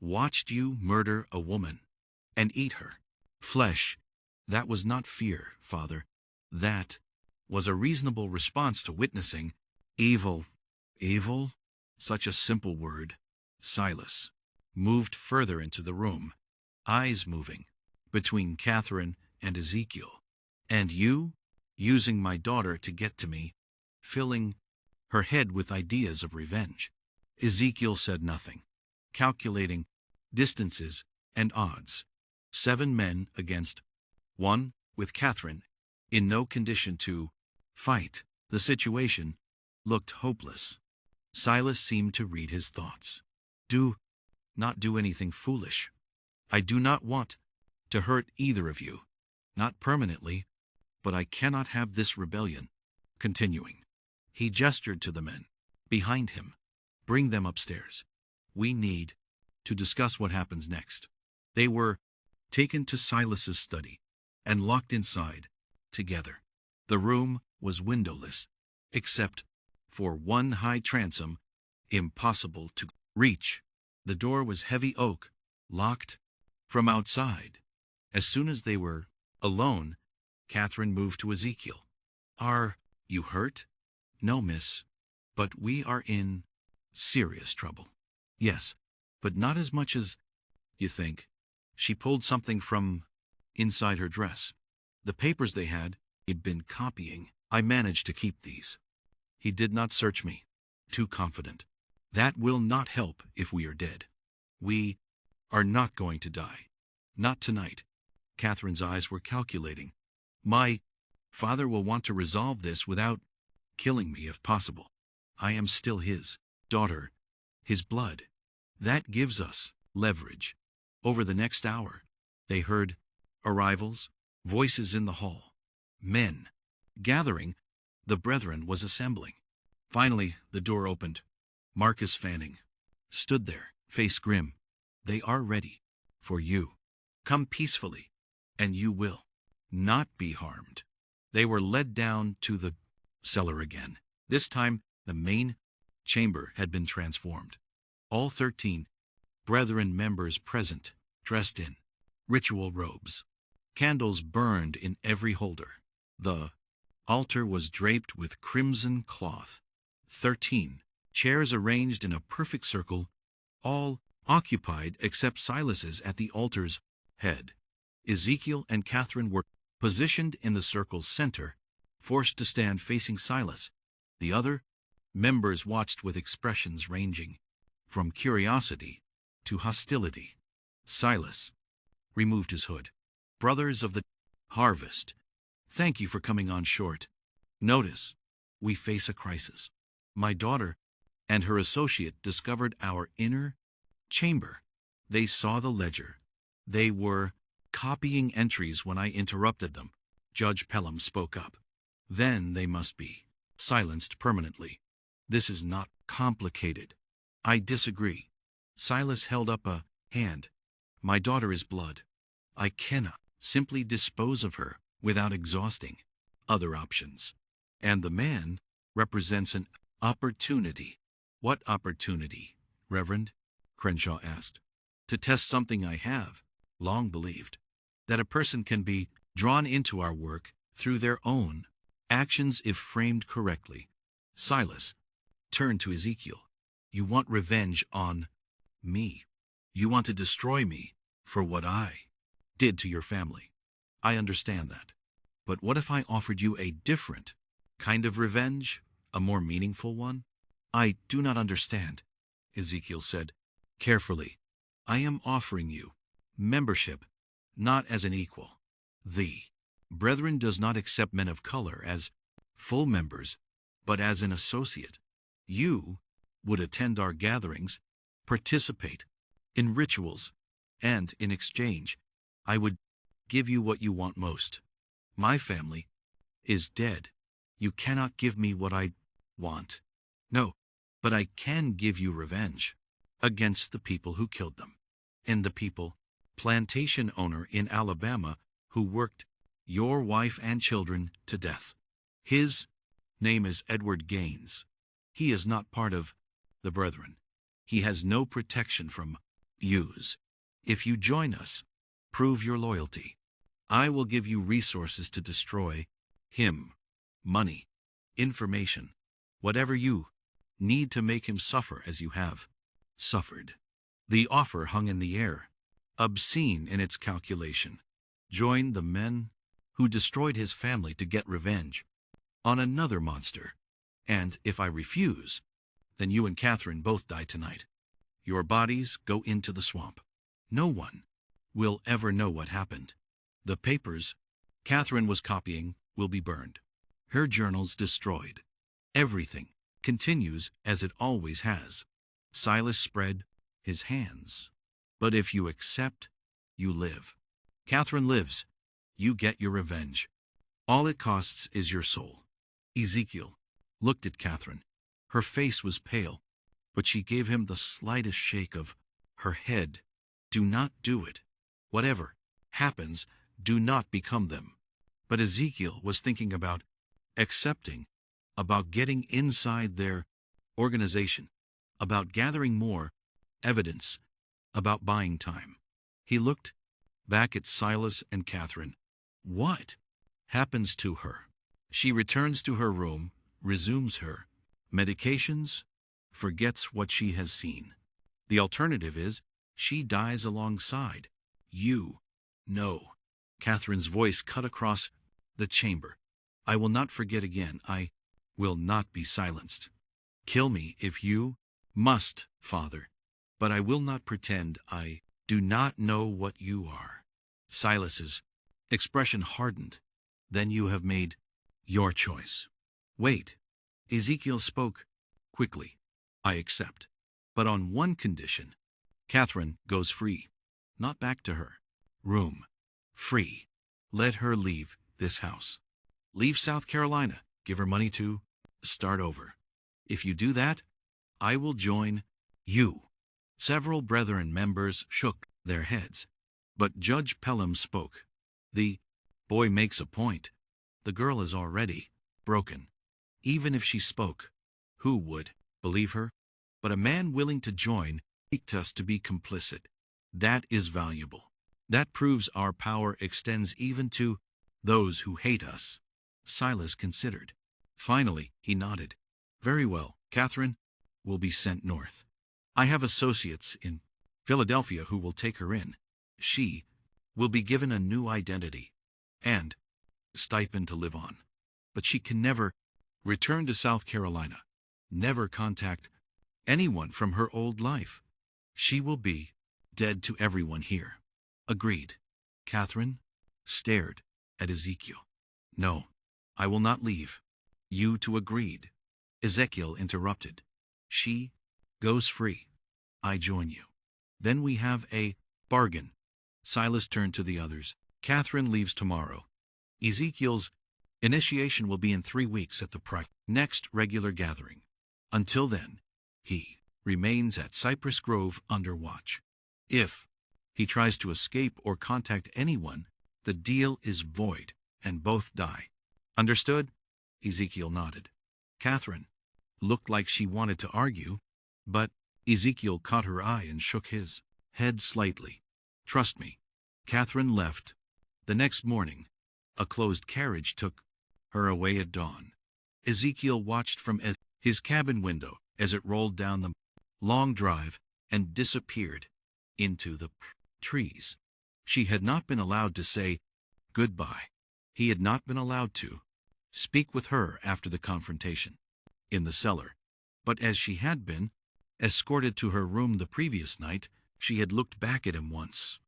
watched you murder a woman and eat her flesh. That was not fear, Father. That was a reasonable response to witnessing evil. Evil? Such a simple word. Silas moved further into the room, eyes moving between Catherine and Ezekiel. And you, using my daughter to get to me, filling her head with ideas of revenge. Ezekiel said nothing, calculating distances and odds. 7 men against 1, with Catherine in no condition to fight. The situation looked hopeless. Silas seemed to read his thoughts. Do not do anything foolish. I do not want to hurt either of you, not permanently, but I cannot have this rebellion continuing. He gestured to the men behind him. Bring them upstairs. We need to discuss what happens next. They were taken to Silas's study and locked inside together. The room was windowless, except for one high transom, impossible to reach. The door was heavy oak, locked from outside. As soon as they were alone, Catherine moved to Ezekiel. Are you hurt? No, miss, but we are in serious trouble. Yes, but not as much as you think. She pulled something from inside her dress. The papers they had, he'd been copying. I managed to keep these. He did not search me. Too confident. That will not help if we are dead. We are not going to die. Not tonight. Catherine's eyes were calculating. My father will want to resolve this without killing me if possible. I am still his daughter, his blood. That gives us leverage. Over the next hour, they heard arrivals, voices in the hall, men gathering. The brethren was assembling. Finally, the door opened. Marcus Fanning stood there, face grim. They are ready for you. Come peacefully, and you will not be harmed. They were led down to the cellar again. This time, the main chamber had been transformed. All 13 brethren members present, dressed in ritual robes. Candles burned in every holder. The altar was draped with crimson cloth. 13 chairs arranged in a perfect circle, all occupied except Silas's at the altar's head. Ezekiel and Catherine were positioned in the circle's center, forced to stand facing Silas. The other members watched with expressions ranging from curiosity to hostility. Silas removed his hood. Brothers of the harvest, thank you for coming on short notice. We face a crisis. My daughter and her associate discovered our inner chamber. They saw the ledger. They were copying entries when I interrupted them. Judge Pelham spoke up. Then they must be silenced permanently. This is not complicated. I disagree. Silas held up a hand. My daughter is blood. I cannot simply dispose of her without exhausting other options. And the man represents an opportunity. What opportunity, Reverend? Crenshaw asked. To test something I have long believed, that a person can be drawn into our work through their own actions if framed correctly. Silas turned to Ezekiel. You want revenge on me. You want to destroy me for what I did to your family. I understand that. But what if I offered you a different kind of revenge, a more meaningful one? I do not understand, Ezekiel said carefully. I am offering you membership, not as an equal. The Brethren does not accept men of color as full members, but as an associate. You would attend our gatherings, participate in rituals, and in exchange, I would give you what you want most. My family is dead. You cannot give me what I want. No, but I can give you revenge against the people who killed them, and the plantation owner in Alabama who worked your wife and children to death. His name is Edward Gaines. He is not part of the Brethren. He has no protection from yous. If you join us, prove your loyalty. I will give you resources to destroy him, money, information, whatever you need to make him suffer as you have suffered. The offer hung in the air, obscene in its calculation. Join the men who destroyed his family to get revenge on another monster. And if I refuse, then you and Catherine both die tonight. Your bodies go into the swamp. No one will ever know what happened. The papers Catherine was copying will be burned. Her journals destroyed. Everything continues as it always has. Silas spread his hands. But if you accept, you live. Catherine lives. You get your revenge. All it costs is your soul. Ezekiel looked at Catherine. Her face was pale, but she gave him the slightest shake of her head. Do not do it. Whatever happens, do not become them. But Ezekiel was thinking about accepting, about getting inside their organization, about gathering more evidence, about buying time. He looked back at Silas and Catherine. What happens to her? She returns to her room, resumes her medications, forgets what she has seen. The alternative is she dies alongside you. No. Catherine's voice cut across the chamber. I will not forget again. I will not be silenced. Kill me if you must, Father, but I will not pretend I do not know what you are. Silas's expression hardened. Then you have made your choice. Wait. Ezekiel spoke quickly. I accept. But on one condition. Catherine goes free. Not back to her room. Free. Let her leave this house. Leave South Carolina. Give her money to start over. If you do that, I will join you. Several Brethren members shook their heads. But Judge Pelham spoke. The boy makes a point. The girl is already broken. Even if she spoke, who would believe her? But a man willing to join picked us to be complicit. That is valuable. That proves our power extends even to those who hate us. Silas considered. Finally, he nodded. Very well, Catherine will be sent north. I have associates in Philadelphia who will take her in. She will be given a new identity and stipend to live on. But she can never return to South Carolina, never contact anyone from her old life. She will be dead to everyone here. Agreed. Catherine stared at Ezekiel. No, I will not leave. You two agreed. Ezekiel interrupted. She goes free. I join you. Then we have a bargain. Silas turned to the others. Catherine leaves tomorrow. Ezekiel's initiation will be in 3 weeks at the next regular gathering. Until then, he remains at Cypress Grove under watch. If he tries to escape or contact anyone, the deal is void and both die. Understood? Ezekiel nodded. Catherine looked like she wanted to argue, but Ezekiel caught her eye and shook his head slightly. Trust me. Catherine left. The next morning, a closed carriage took her away at dawn. Ezekiel watched from his cabin window as it rolled down the long drive and disappeared into the trees. She had not been allowed to say goodbye. He had not been allowed to speak with her after the confrontation in the cellar. But as she had been escorted to her room the previous night, she had looked back at him once.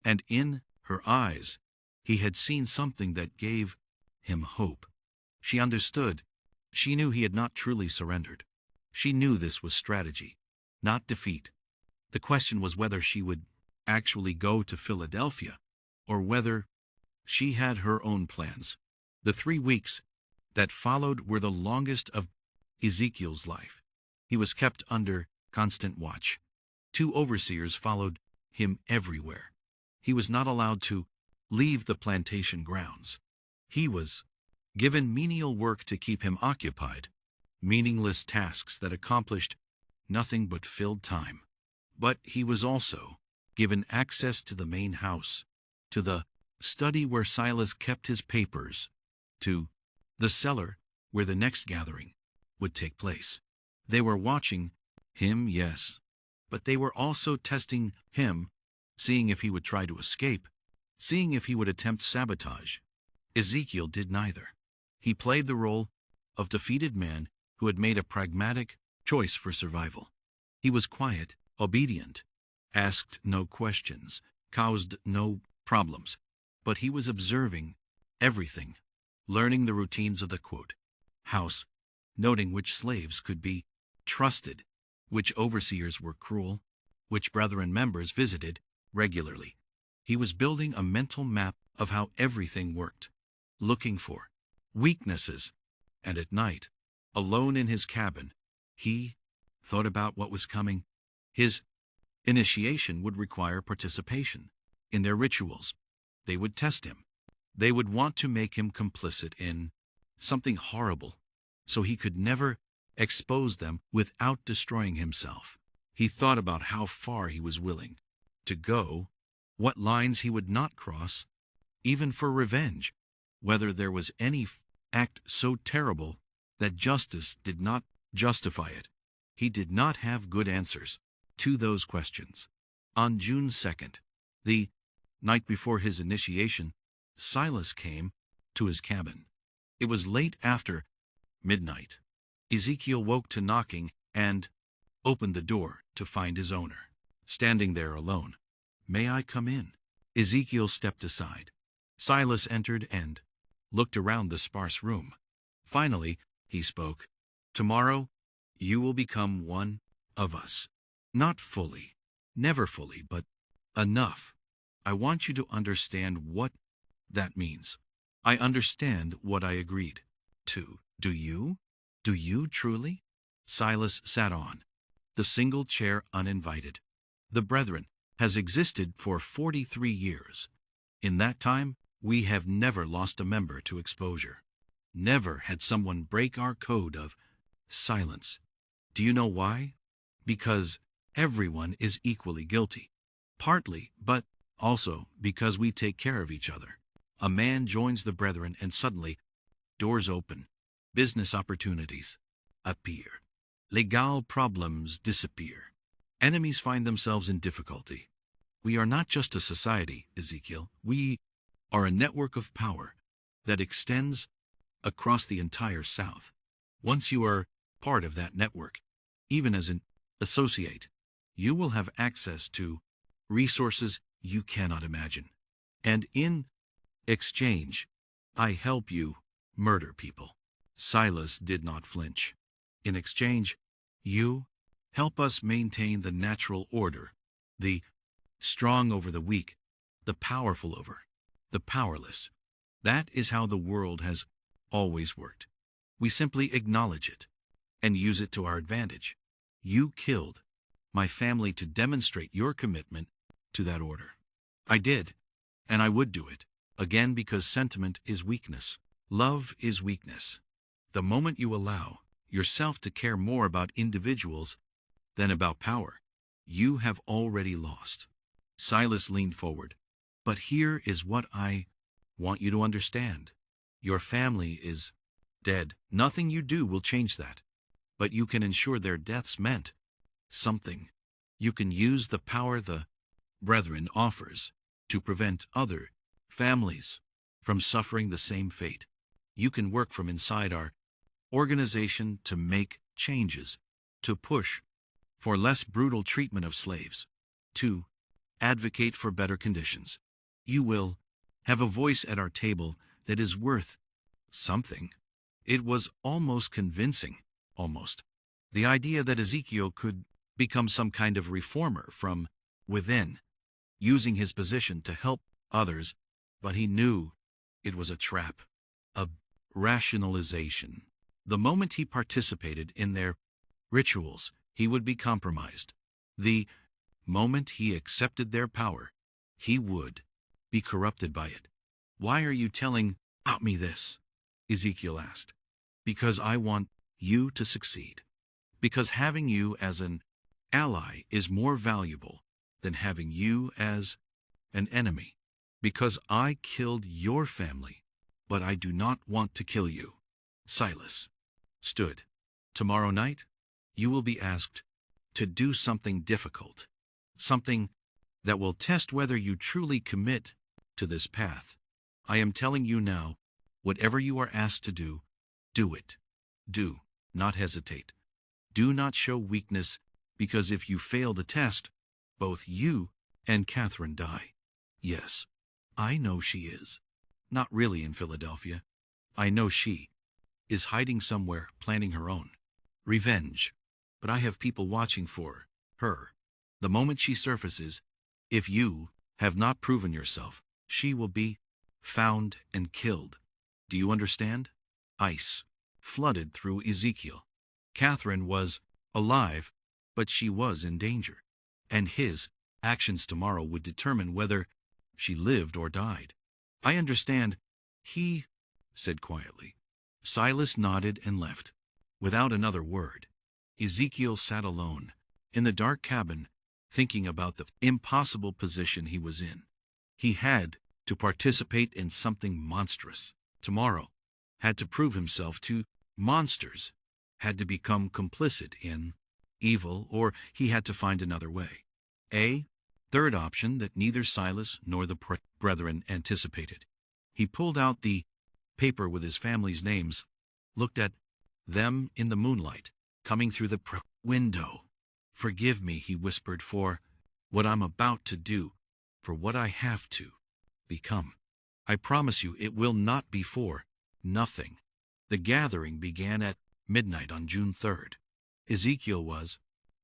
And in her eyes, he had seen something that gave him hope. She understood. She knew he had not truly surrendered. She knew this was strategy, not defeat. The question was whether she would actually go to Philadelphia, or whether she had her own plans. The 3 weeks that followed were the longest of Ezekiel's life. He was kept under constant watch. 2 overseers followed him everywhere. He was not allowed to leave the plantation grounds. He was given menial work to keep him occupied, meaningless tasks that accomplished nothing but filled time. But he was also given access to the main house, to the study where Silas kept his papers, to the cellar where the next gathering would take place. They were watching him, yes, But they were also testing him, seeing if he would try to escape, seeing if he would attempt sabotage. Ezekiel did neither. He played the role of defeated man who had made a pragmatic choice for survival. He was quiet, obedient, asked no questions, caused no problems, but he was observing everything, learning the routines of the quote, house, noting which slaves could be trusted, which overseers were cruel, which brethren members visited regularly. He was building a mental map of how everything worked, looking for weaknesses, and at night, alone in his cabin, he thought about what was coming. His initiation would require participation in their rituals. They would test him. They would want to make him complicit in something horrible, so he could never expose them without destroying himself. He thought about how far he was willing to go, what lines he would not cross, even for revenge, whether there was any act so terrible that justice did not justify it. He did not have good answers to those questions. On June 2nd, the night before his initiation, Silas came to his cabin. It was late after midnight. Ezekiel woke to knocking and opened the door to find his owner standing there alone. "May I come in?" Ezekiel stepped aside. Silas entered and looked around the sparse room. Finally, he spoke. "Tomorrow, you will become one of us. Not fully, never fully, but enough. I want you to understand what that means. I understand what I agreed to. Do you? Do you truly?" Silas sat on the single chair uninvited. "The Brethren has existed for 43 years. In that time, we have never lost a member to exposure. Never had someone break our code of silence. Do you know why? Because everyone is equally guilty. Partly, but also because we take care of each other. A man joins the Brethren and suddenly, doors open, business opportunities appear. Legal problems disappear. Enemies find themselves in difficulty. We are not just a society, Ezekiel. We are a network of power that extends across the entire South. Once you are part of that network, even as an associate, you will have access to resources you cannot imagine. And in exchange, I help you murder people." Silas did not flinch. "In exchange, you help us maintain the natural order, the strong over the weak, the powerful over the powerless. That is how the world has always worked. We simply acknowledge it and use it to our advantage. You killed my family to demonstrate your commitment to that order. I did, and I would do it again because sentiment is weakness. Love is weakness. The moment you allow yourself to care more about individuals than about power, you have already lost." Silas leaned forward. "But here is what I want you to understand. Your family is dead. Nothing you do will change that. But you can ensure their deaths meant something. You can use the power the Brethren offers to prevent other families from suffering the same fate. You can work from inside our organization to make changes, to push for less brutal treatment of slaves, to advocate for better conditions. You will have a voice at our table that is worth something." It was almost convincing, almost. The idea that Ezekiel could become some kind of reformer from within, using his position to help others, but he knew it was a trap, a rationalization. The moment he participated in their rituals, he would be compromised. The moment he accepted their power, he would be corrupted by it. "Why are you telling me this?" Ezekiel asked. "Because I want you to succeed. Because having you as an ally is more valuable than having you as an enemy. Because I killed your family, but I do not want to kill you." Silas stood. "Tomorrow night, you will be asked to do something difficult, something that will test whether you truly commit to this path. I am telling you now, whatever you are asked to do it. Do not hesitate. Do not show weakness, because if you fail the test, both you and Catherine die. Yes, I know she is. Not really in Philadelphia. I know she is hiding somewhere, planning her own revenge. But I have people watching for her. The moment she surfaces, if you have not proven yourself, she will be found and killed. Do you understand? Ice flooded through Ezekiel. Catherine was alive, but she was in danger, and his actions tomorrow would determine whether she lived or died. I understand, he said quietly. Silas nodded and left, without another word. Ezekiel sat alone, in the dark cabin, thinking about the impossible position he was in. He had to participate in something monstrous. Tomorrow had to prove himself to monsters, had to become complicit in evil, or he had to find another way. A third option that neither Silas nor the brethren anticipated. He pulled out the paper with his family's names, looked at them in the moonlight, coming through the window. Forgive me, he whispered, for what I'm about to do, for what I have to become. I promise you it will not be for nothing. The gathering began at midnight on June 3rd. Ezekiel was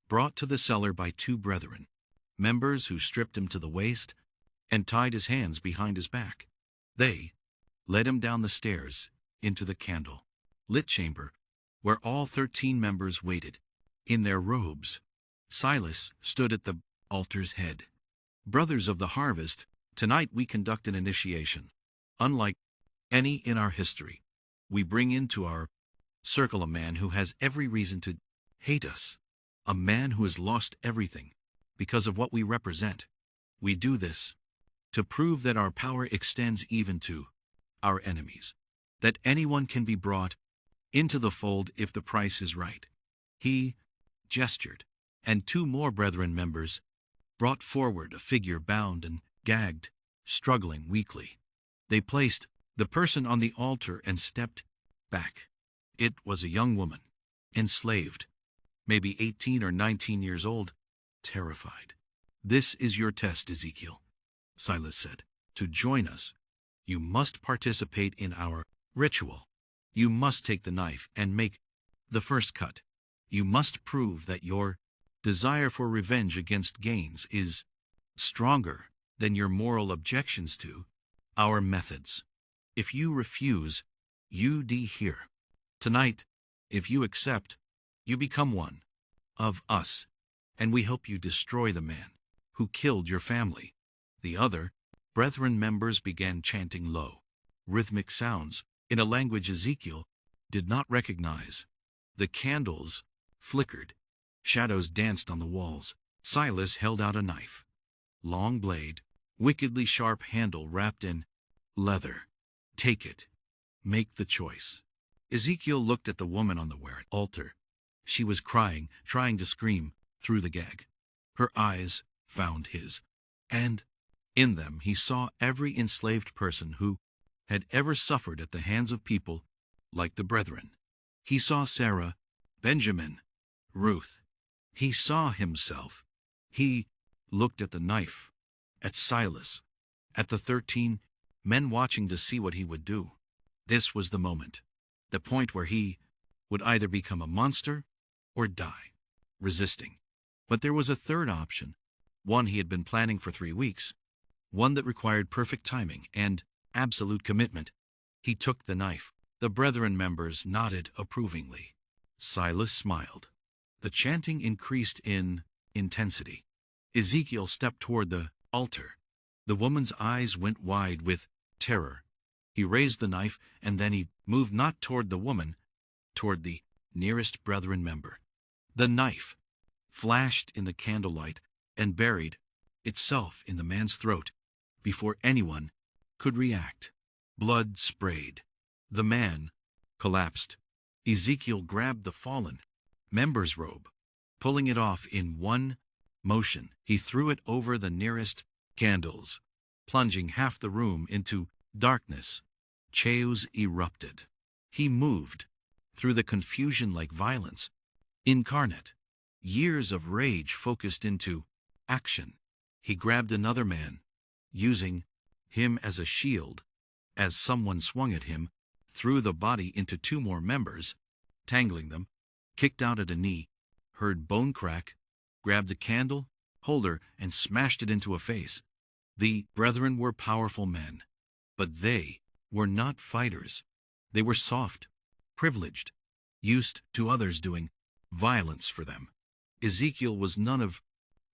brought to the cellar by two brethren, members who stripped him to the waist and tied his hands behind his back. They led him down the stairs into the candle-lit chamber, where all 13 members waited, in their robes. Silas stood at the altar's head. Brothers of the harvest, tonight we conduct an initiation. Unlike any in our history, we bring into our circle a man who has every reason to hate us, a man who has lost everything because of what we represent. We do this to prove that our power extends even to our enemies, that anyone can be brought into the fold if the price is right. He gestured, and two more brethren members brought forward a figure bound and gagged, struggling weakly. They placed the person on the altar and stepped back. It was a young woman, enslaved, maybe 18 or 19 years old, terrified. This is your test, Ezekiel, Silas said. To join us, you must participate in our ritual. You must take the knife and make the first cut. You must prove that your desire for revenge against Gaines is stronger than your moral objections to our methods. If you refuse, you die here. Tonight, if you accept, you become one of us, and we help you destroy the man who killed your family. The other brethren members began chanting low, rhythmic sounds in a language Ezekiel did not recognize. The candles flickered. Shadows danced on the walls. Silas held out a knife. Long blade, wickedly sharp handle wrapped in leather. Take it. Make the choice. Ezekiel looked at the woman on the altar. She was crying, trying to scream through the gag. Her eyes found his, and in them he saw every enslaved person who had ever suffered at the hands of people like the brethren. He saw Sarah, Benjamin, Ruth. He saw himself. He looked at the knife, at Silas, at the 13 men watching to see what he would do. This was the moment, the point where he would either become a monster or die, resisting. But there was a third option, one he had been planning for 3 weeks, one that required perfect timing and absolute commitment. He took the knife. The brethren members nodded approvingly. Silas smiled. The chanting increased in intensity. Ezekiel stepped toward the altar. The woman's eyes went wide with terror. He raised the knife, and then he moved not toward the woman, toward the nearest brethren member. The knife flashed in the candlelight and buried itself in the man's throat before anyone could react. Blood sprayed. The man collapsed. Ezekiel grabbed the fallen member's robe, pulling it off in one motion. He threw it over the nearest candles, plunging half the room into darkness. Chaos erupted. He moved through the confusion like violence incarnate. Years of rage focused into action. He grabbed another man, using him as a shield. As someone swung at him, threw the body into two more members, tangling them, kicked out at a knee, heard bone crack, grabbed a candle holder and smashed it into a face. The brethren were powerful men, but they were not fighters. They were soft, privileged, used to others doing violence for them. Ezekiel was none of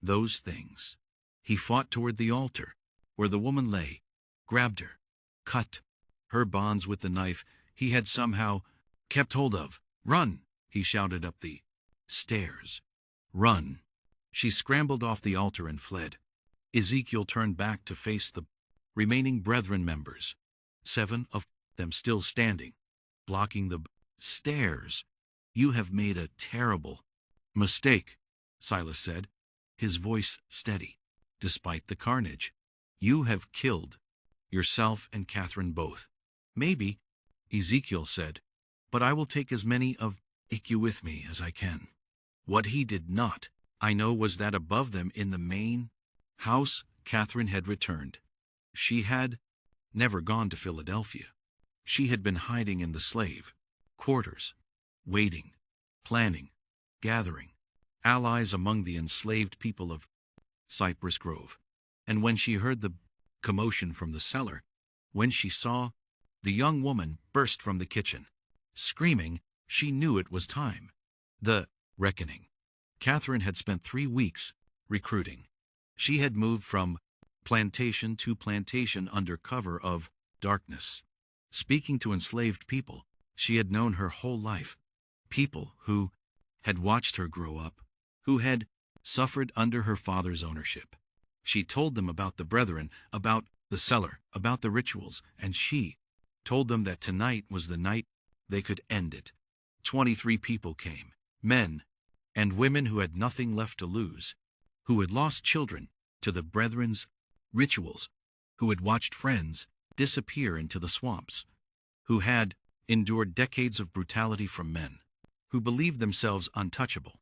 those things. He fought toward the altar, where the woman lay, grabbed her, cut her bonds with the knife he had somehow kept hold of. "Run!" he shouted up the stairs. "Run!" She scrambled off the altar and fled. Ezekiel turned back to face the remaining brethren members, 7 of them still standing, blocking the stairs. "You have made a terrible mistake," Silas said, his voice steady. "Despite the carnage, you have killed yourself and Catherine both." "Maybe," Ezekiel said, "but I will take as many of you with me as I can." What he did not, I know, was that above them in the main house, Catherine had returned. She had never gone to Philadelphia. She had been hiding in the slave quarters, waiting, planning, gathering allies among the enslaved people of Cypress Grove. And when she heard the commotion from the cellar, when she saw the young woman burst from the kitchen, screaming, she knew it was time. The reckoning. Catherine had spent 3 weeks recruiting. She had moved from plantation to plantation under cover of darkness, speaking to enslaved people she had known her whole life, people who had watched her grow up, who had suffered under her father's ownership. She told them about the brethren, about the cellar, about the rituals, and she told them that tonight was the night they could end it. 23 people came, men and women who had nothing left to lose, who had lost children to the brethren's rituals, who had watched friends disappear into the swamps, who had endured decades of brutality from men, who believed themselves untouchable.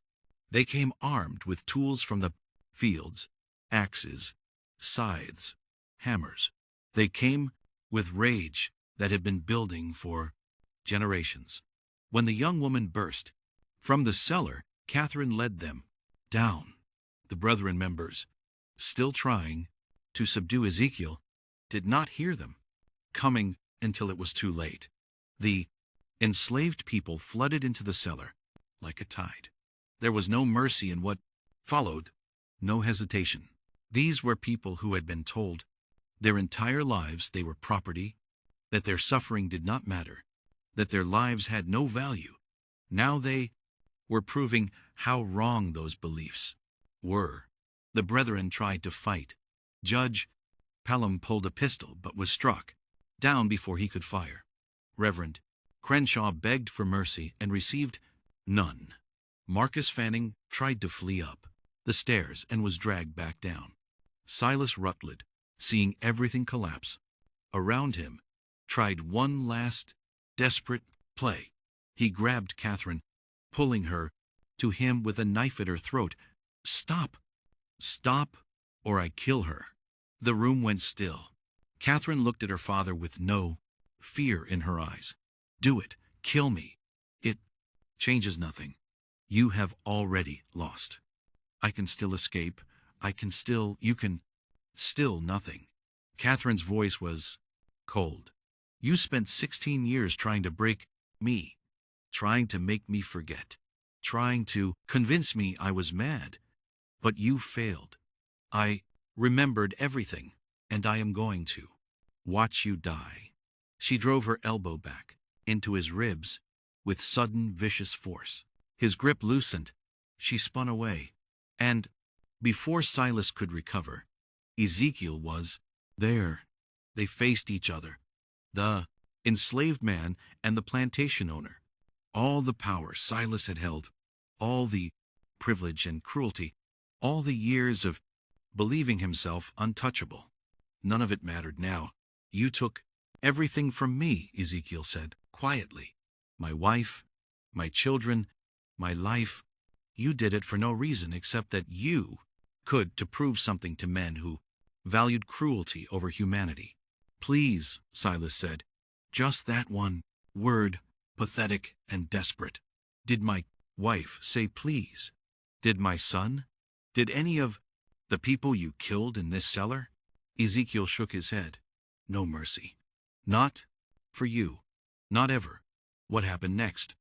They came armed with tools from the fields, axes, scythes, hammers. They came with rage that had been building for generations. When the young woman burst from the cellar, Catherine led them down. The brethren members, still trying to subdue Ezekiel, did not hear them coming until it was too late. The enslaved people flooded into the cellar like a tide. There was no mercy in what followed, no hesitation. These were people who had been told their entire lives they were property, that their suffering did not matter, that their lives had no value. Now they were proving how wrong those beliefs were. The brethren tried to fight. Judge Pelham pulled a pistol but was struck down before he could fire. Reverend Crenshaw begged for mercy and received none. Marcus Fanning tried to flee up the stairs and was dragged back down. Silas Rutledge, seeing everything collapse around him, tried one last desperate play. He grabbed Catherine, pulling her to him with a knife at her throat. "Stop! Stop, or I kill her." The room went still. Catherine looked at her father with no fear in her eyes. "Do it. Kill me. It changes nothing. You have already lost. I can still escape. You can still nothing." Catherine's voice was cold. "You spent 16 years trying to break me, trying to make me forget, trying to convince me I was mad. But you failed. I remembered everything, and I am going to watch you die." She drove her elbow back into his ribs with sudden, vicious force. His grip loosened. She spun away, and before Silas could recover, Ezekiel was there. They faced each other, the enslaved man and the plantation owner. All the power Silas had held, all the privilege and cruelty, all the years of believing himself untouchable. None of it mattered now. You took everything from me, Ezekiel said, quietly. My wife, my children, my life. You did it for no reason except that you could to prove something to men who valued cruelty over humanity. Please, Silas said. Just that one word, pathetic and desperate. Did my wife say please? Did my son? Did any of the people you killed in this cellar? Ezekiel shook his head. No mercy. Not for you. Not ever. What happened next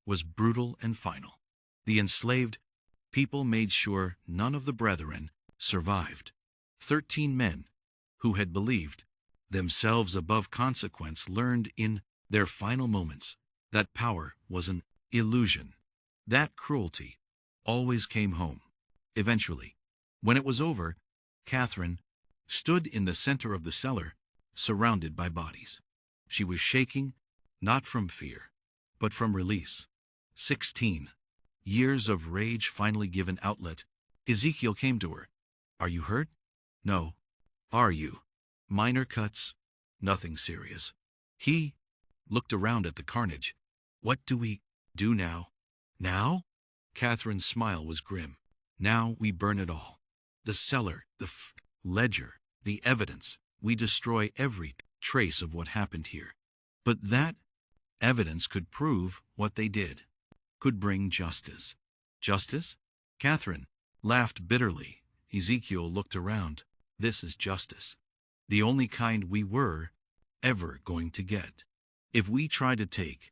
was brutal and final. The enslaved people made sure none of the brethren survived. 13 men who had believed themselves above consequence learned in their final moments that power was an illusion. That cruelty always came home. Eventually, when it was over, Catherine stood in the center of the cellar, surrounded by bodies. She was shaking, not from fear, but from release. 16 years of rage finally given outlet. Ezekiel came to her. Are you hurt? No. Are you? Minor cuts, nothing serious. He looked around at the carnage. What do we do now? Now? Catherine's smile was grim. Now we burn it all. The cellar, the ledger, the evidence. We destroy every trace of what happened here. But that evidence could prove what they did, could bring justice. Justice? Catherine laughed bitterly. Ezekiel looked around. This is justice. The only kind we were ever going to get. If we try to take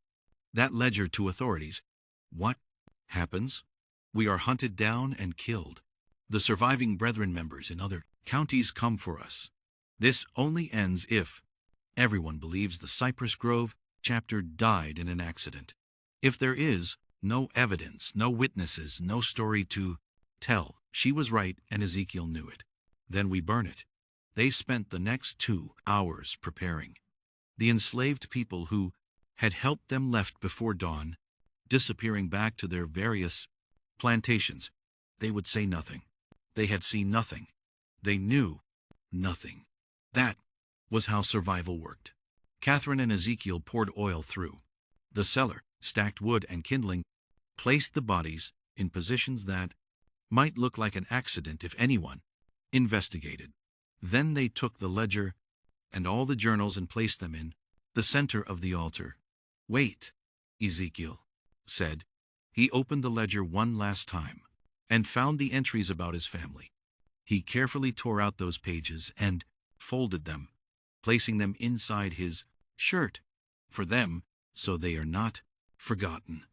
that ledger to authorities, what happens? We are hunted down and killed. The surviving brethren members in other counties come for us. This only ends if everyone believes the Cypress Grove chapter died in an accident. If there is no evidence, no witnesses, no story to tell, she was right and Ezekiel knew it. Then we burn it. They spent the next 2 hours preparing. The enslaved people who had helped them left before dawn, disappearing back to their various plantations. They would say nothing. They had seen nothing. They knew nothing. That was how survival worked. Catherine and Ezekiel poured oil through the cellar, stacked wood and kindling, placed the bodies in positions that might look like an accident if anyone investigated. Then they took the ledger and all the journals and placed them in the center of the altar. Wait, Ezekiel said. He opened the ledger one last time and found the entries about his family. He carefully tore out those pages and folded them, placing them inside his shirt for them so they are not forgotten.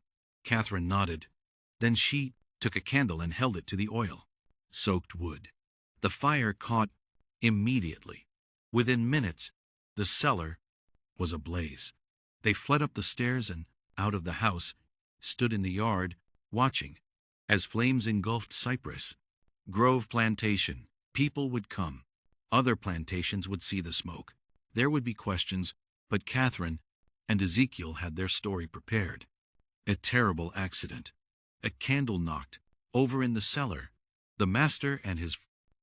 Catherine nodded. Then she took a candle and held it to the oil-soaked wood. The fire caught immediately. Within minutes, the cellar was ablaze. They fled up the stairs and out of the house, stood in the yard, watching as flames engulfed Cypress Grove Plantation. People would come. Other plantations would see the smoke. There would be questions, but Catherine and Ezekiel had their story prepared. A terrible accident. A candle knocked over in the cellar. The master and his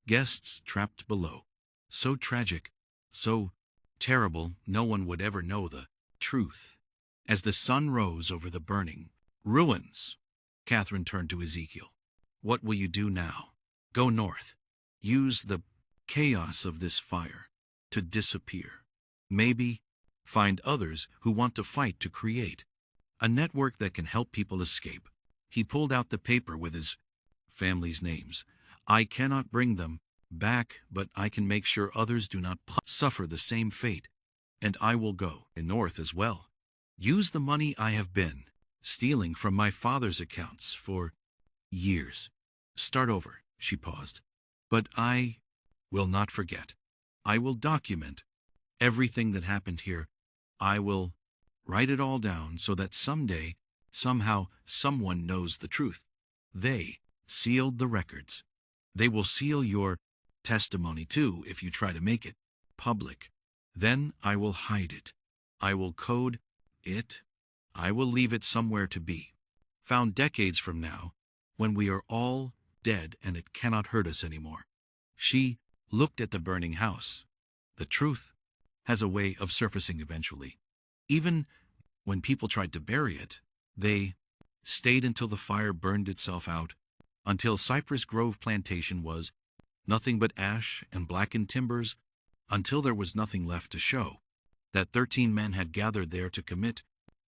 guests trapped below. So tragic, so terrible, no one would ever know the truth. As the sun rose over the burning ruins, Catherine turned to Ezekiel. What will you do now? Go north. Use the chaos of this fire to disappear. Maybe find others who want to fight to create a network that can help people escape. He pulled out the paper with his family's names. I cannot bring them back, but I can make sure others do not suffer the same fate. And I will go north as well. Use the money I have been stealing from my father's accounts for years. Start over, she paused. But I will not forget. I will document everything that happened here. I will write it all down so that someday, somehow, someone knows the truth. They sealed the records. They will seal your testimony too if you try to make it public. Then I will hide it. I will code it. I will leave it somewhere to be found decades from now, when we are all dead and it cannot hurt us anymore. She looked at the burning house. The truth has a way of surfacing eventually. Even when people tried to bury it, they stayed until the fire burned itself out, until Cypress Grove Plantation was nothing but ash and blackened timbers, until there was nothing left to show that 13 men had gathered there to commit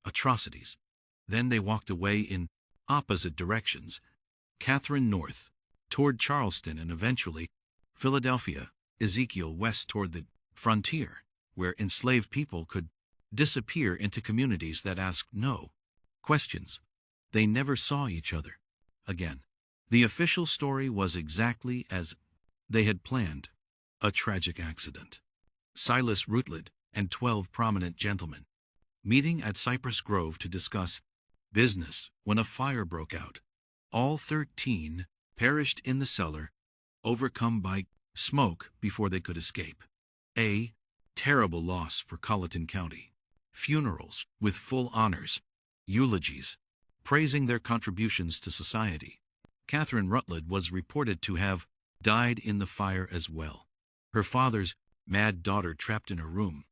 atrocities. Then they walked away in opposite directions, Catherine north, toward Charleston, and eventually Philadelphia, Ezekiel west toward the frontier, where enslaved people could disappear into communities that asked no questions. They never saw each other again. The official story was exactly as they had planned: a tragic accident. Silas Rutledge and 12 prominent gentlemen meeting at Cypress Grove to discuss business when a fire broke out. All 13 perished in the cellar, overcome by smoke before they could escape. A terrible loss for Colleton County. Funerals with full honors, eulogies, praising their contributions to society. Catherine Rutledge was reported to have died in the fire as well. Her father's mad daughter trapped in her room,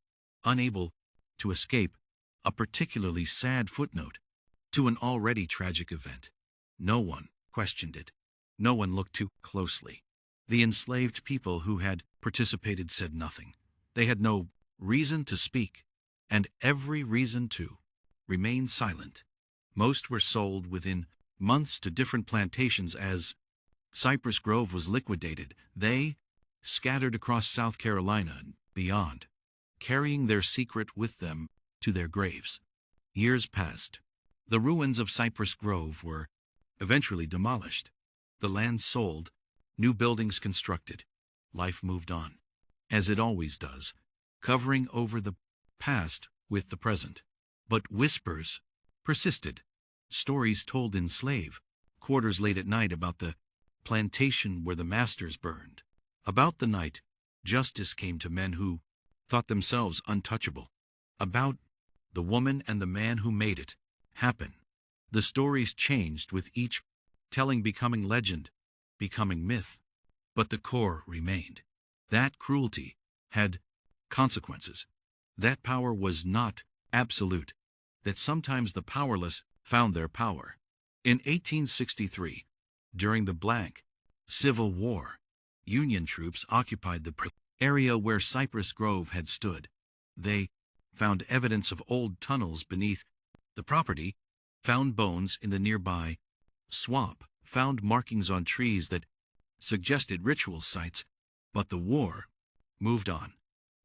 unable to escape, a particularly sad footnote to an already tragic event. No one questioned it. No one looked too closely. The enslaved people who had participated said nothing. They had no reason to speak, and every reason to remain silent. Most were sold within months to different plantations. As Cypress Grove was liquidated, they scattered across South Carolina and beyond, carrying their secret with them to their graves. Years passed. The ruins of Cypress Grove were eventually demolished. The land sold, new buildings constructed. Life moved on, as it always does, covering over the past with the present. But whispers persisted. Stories told in slave quarters late at night about the plantation where the masters burned. About the night justice came to men who thought themselves untouchable. About the woman and the man who made it happen. The stories changed with each telling, becoming legend, becoming myth. But the core remained. That cruelty had consequences. That power was not absolute. That sometimes the powerless found their power. In 1863, during the Black Civil War, Union troops occupied the area where Cypress Grove had stood. They found evidence of old tunnels beneath the property, found bones in the nearby swamp, found markings on trees that suggested ritual sites. But the war moved on,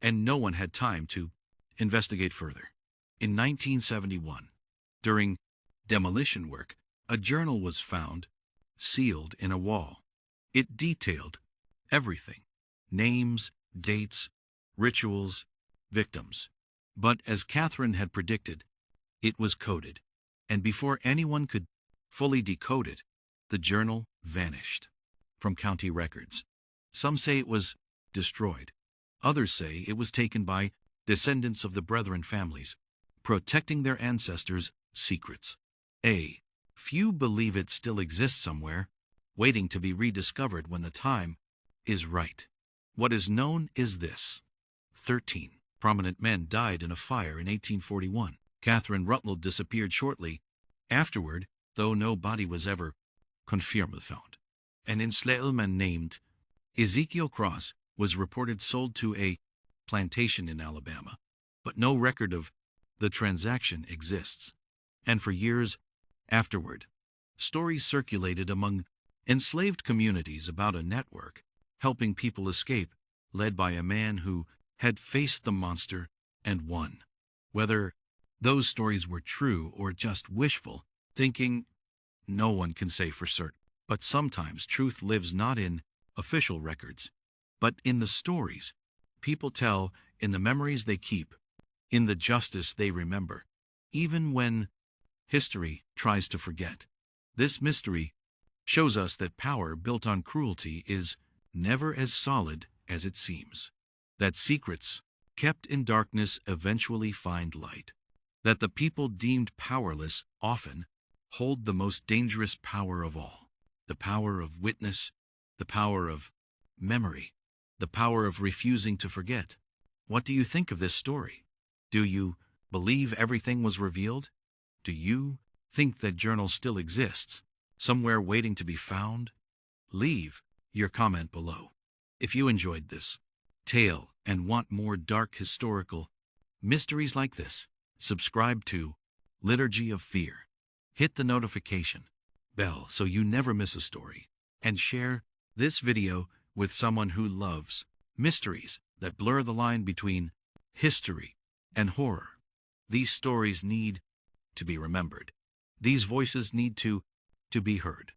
and no one had time to investigate further. In 1971, during demolition work, a journal was found, sealed in a wall. It detailed everything: names, dates, rituals, victims. But as Catherine had predicted, it was coded, and before anyone could fully decode it, the journal vanished from county records. Some say it was destroyed. Others say it was taken by descendants of the Brethren families, protecting their ancestors' secrets. A few believe it still exists somewhere, waiting to be rediscovered when the time is right. What is known is this: 13 prominent men died in a fire in 1841. Catherine Rutledge disappeared shortly afterward, though no body was ever confirmed found. An enslaved man named Ezekiel Cross was reported sold to a plantation in Alabama, but no record of the transaction exists. And for years afterward, stories circulated among enslaved communities about a network helping people escape, led by a man who had faced the monster and won. Whether those stories were true or just wishful thinking, no one can say for certain. But sometimes truth lives not in official records, but in the stories people tell, in the memories they keep, in the justice they remember, even when history tries to forget. This mystery shows us that power built on cruelty is never as solid as it seems. That secrets kept in darkness eventually find light. That the people deemed powerless often hold the most dangerous power of all. the power of witness, the power of memory, the power of refusing to forget. What do you think of this story? Do you believe everything was revealed? Do you think that journal still exists, somewhere waiting to be found? Leave your comment below. If you enjoyed this tale and want more dark historical mysteries like this, subscribe to Liturgy of Fear. Hit the notification bell so you never miss a story, and share this video with someone who loves mysteries that blur the line between history and horror. These stories need to be remembered. These voices need to be heard.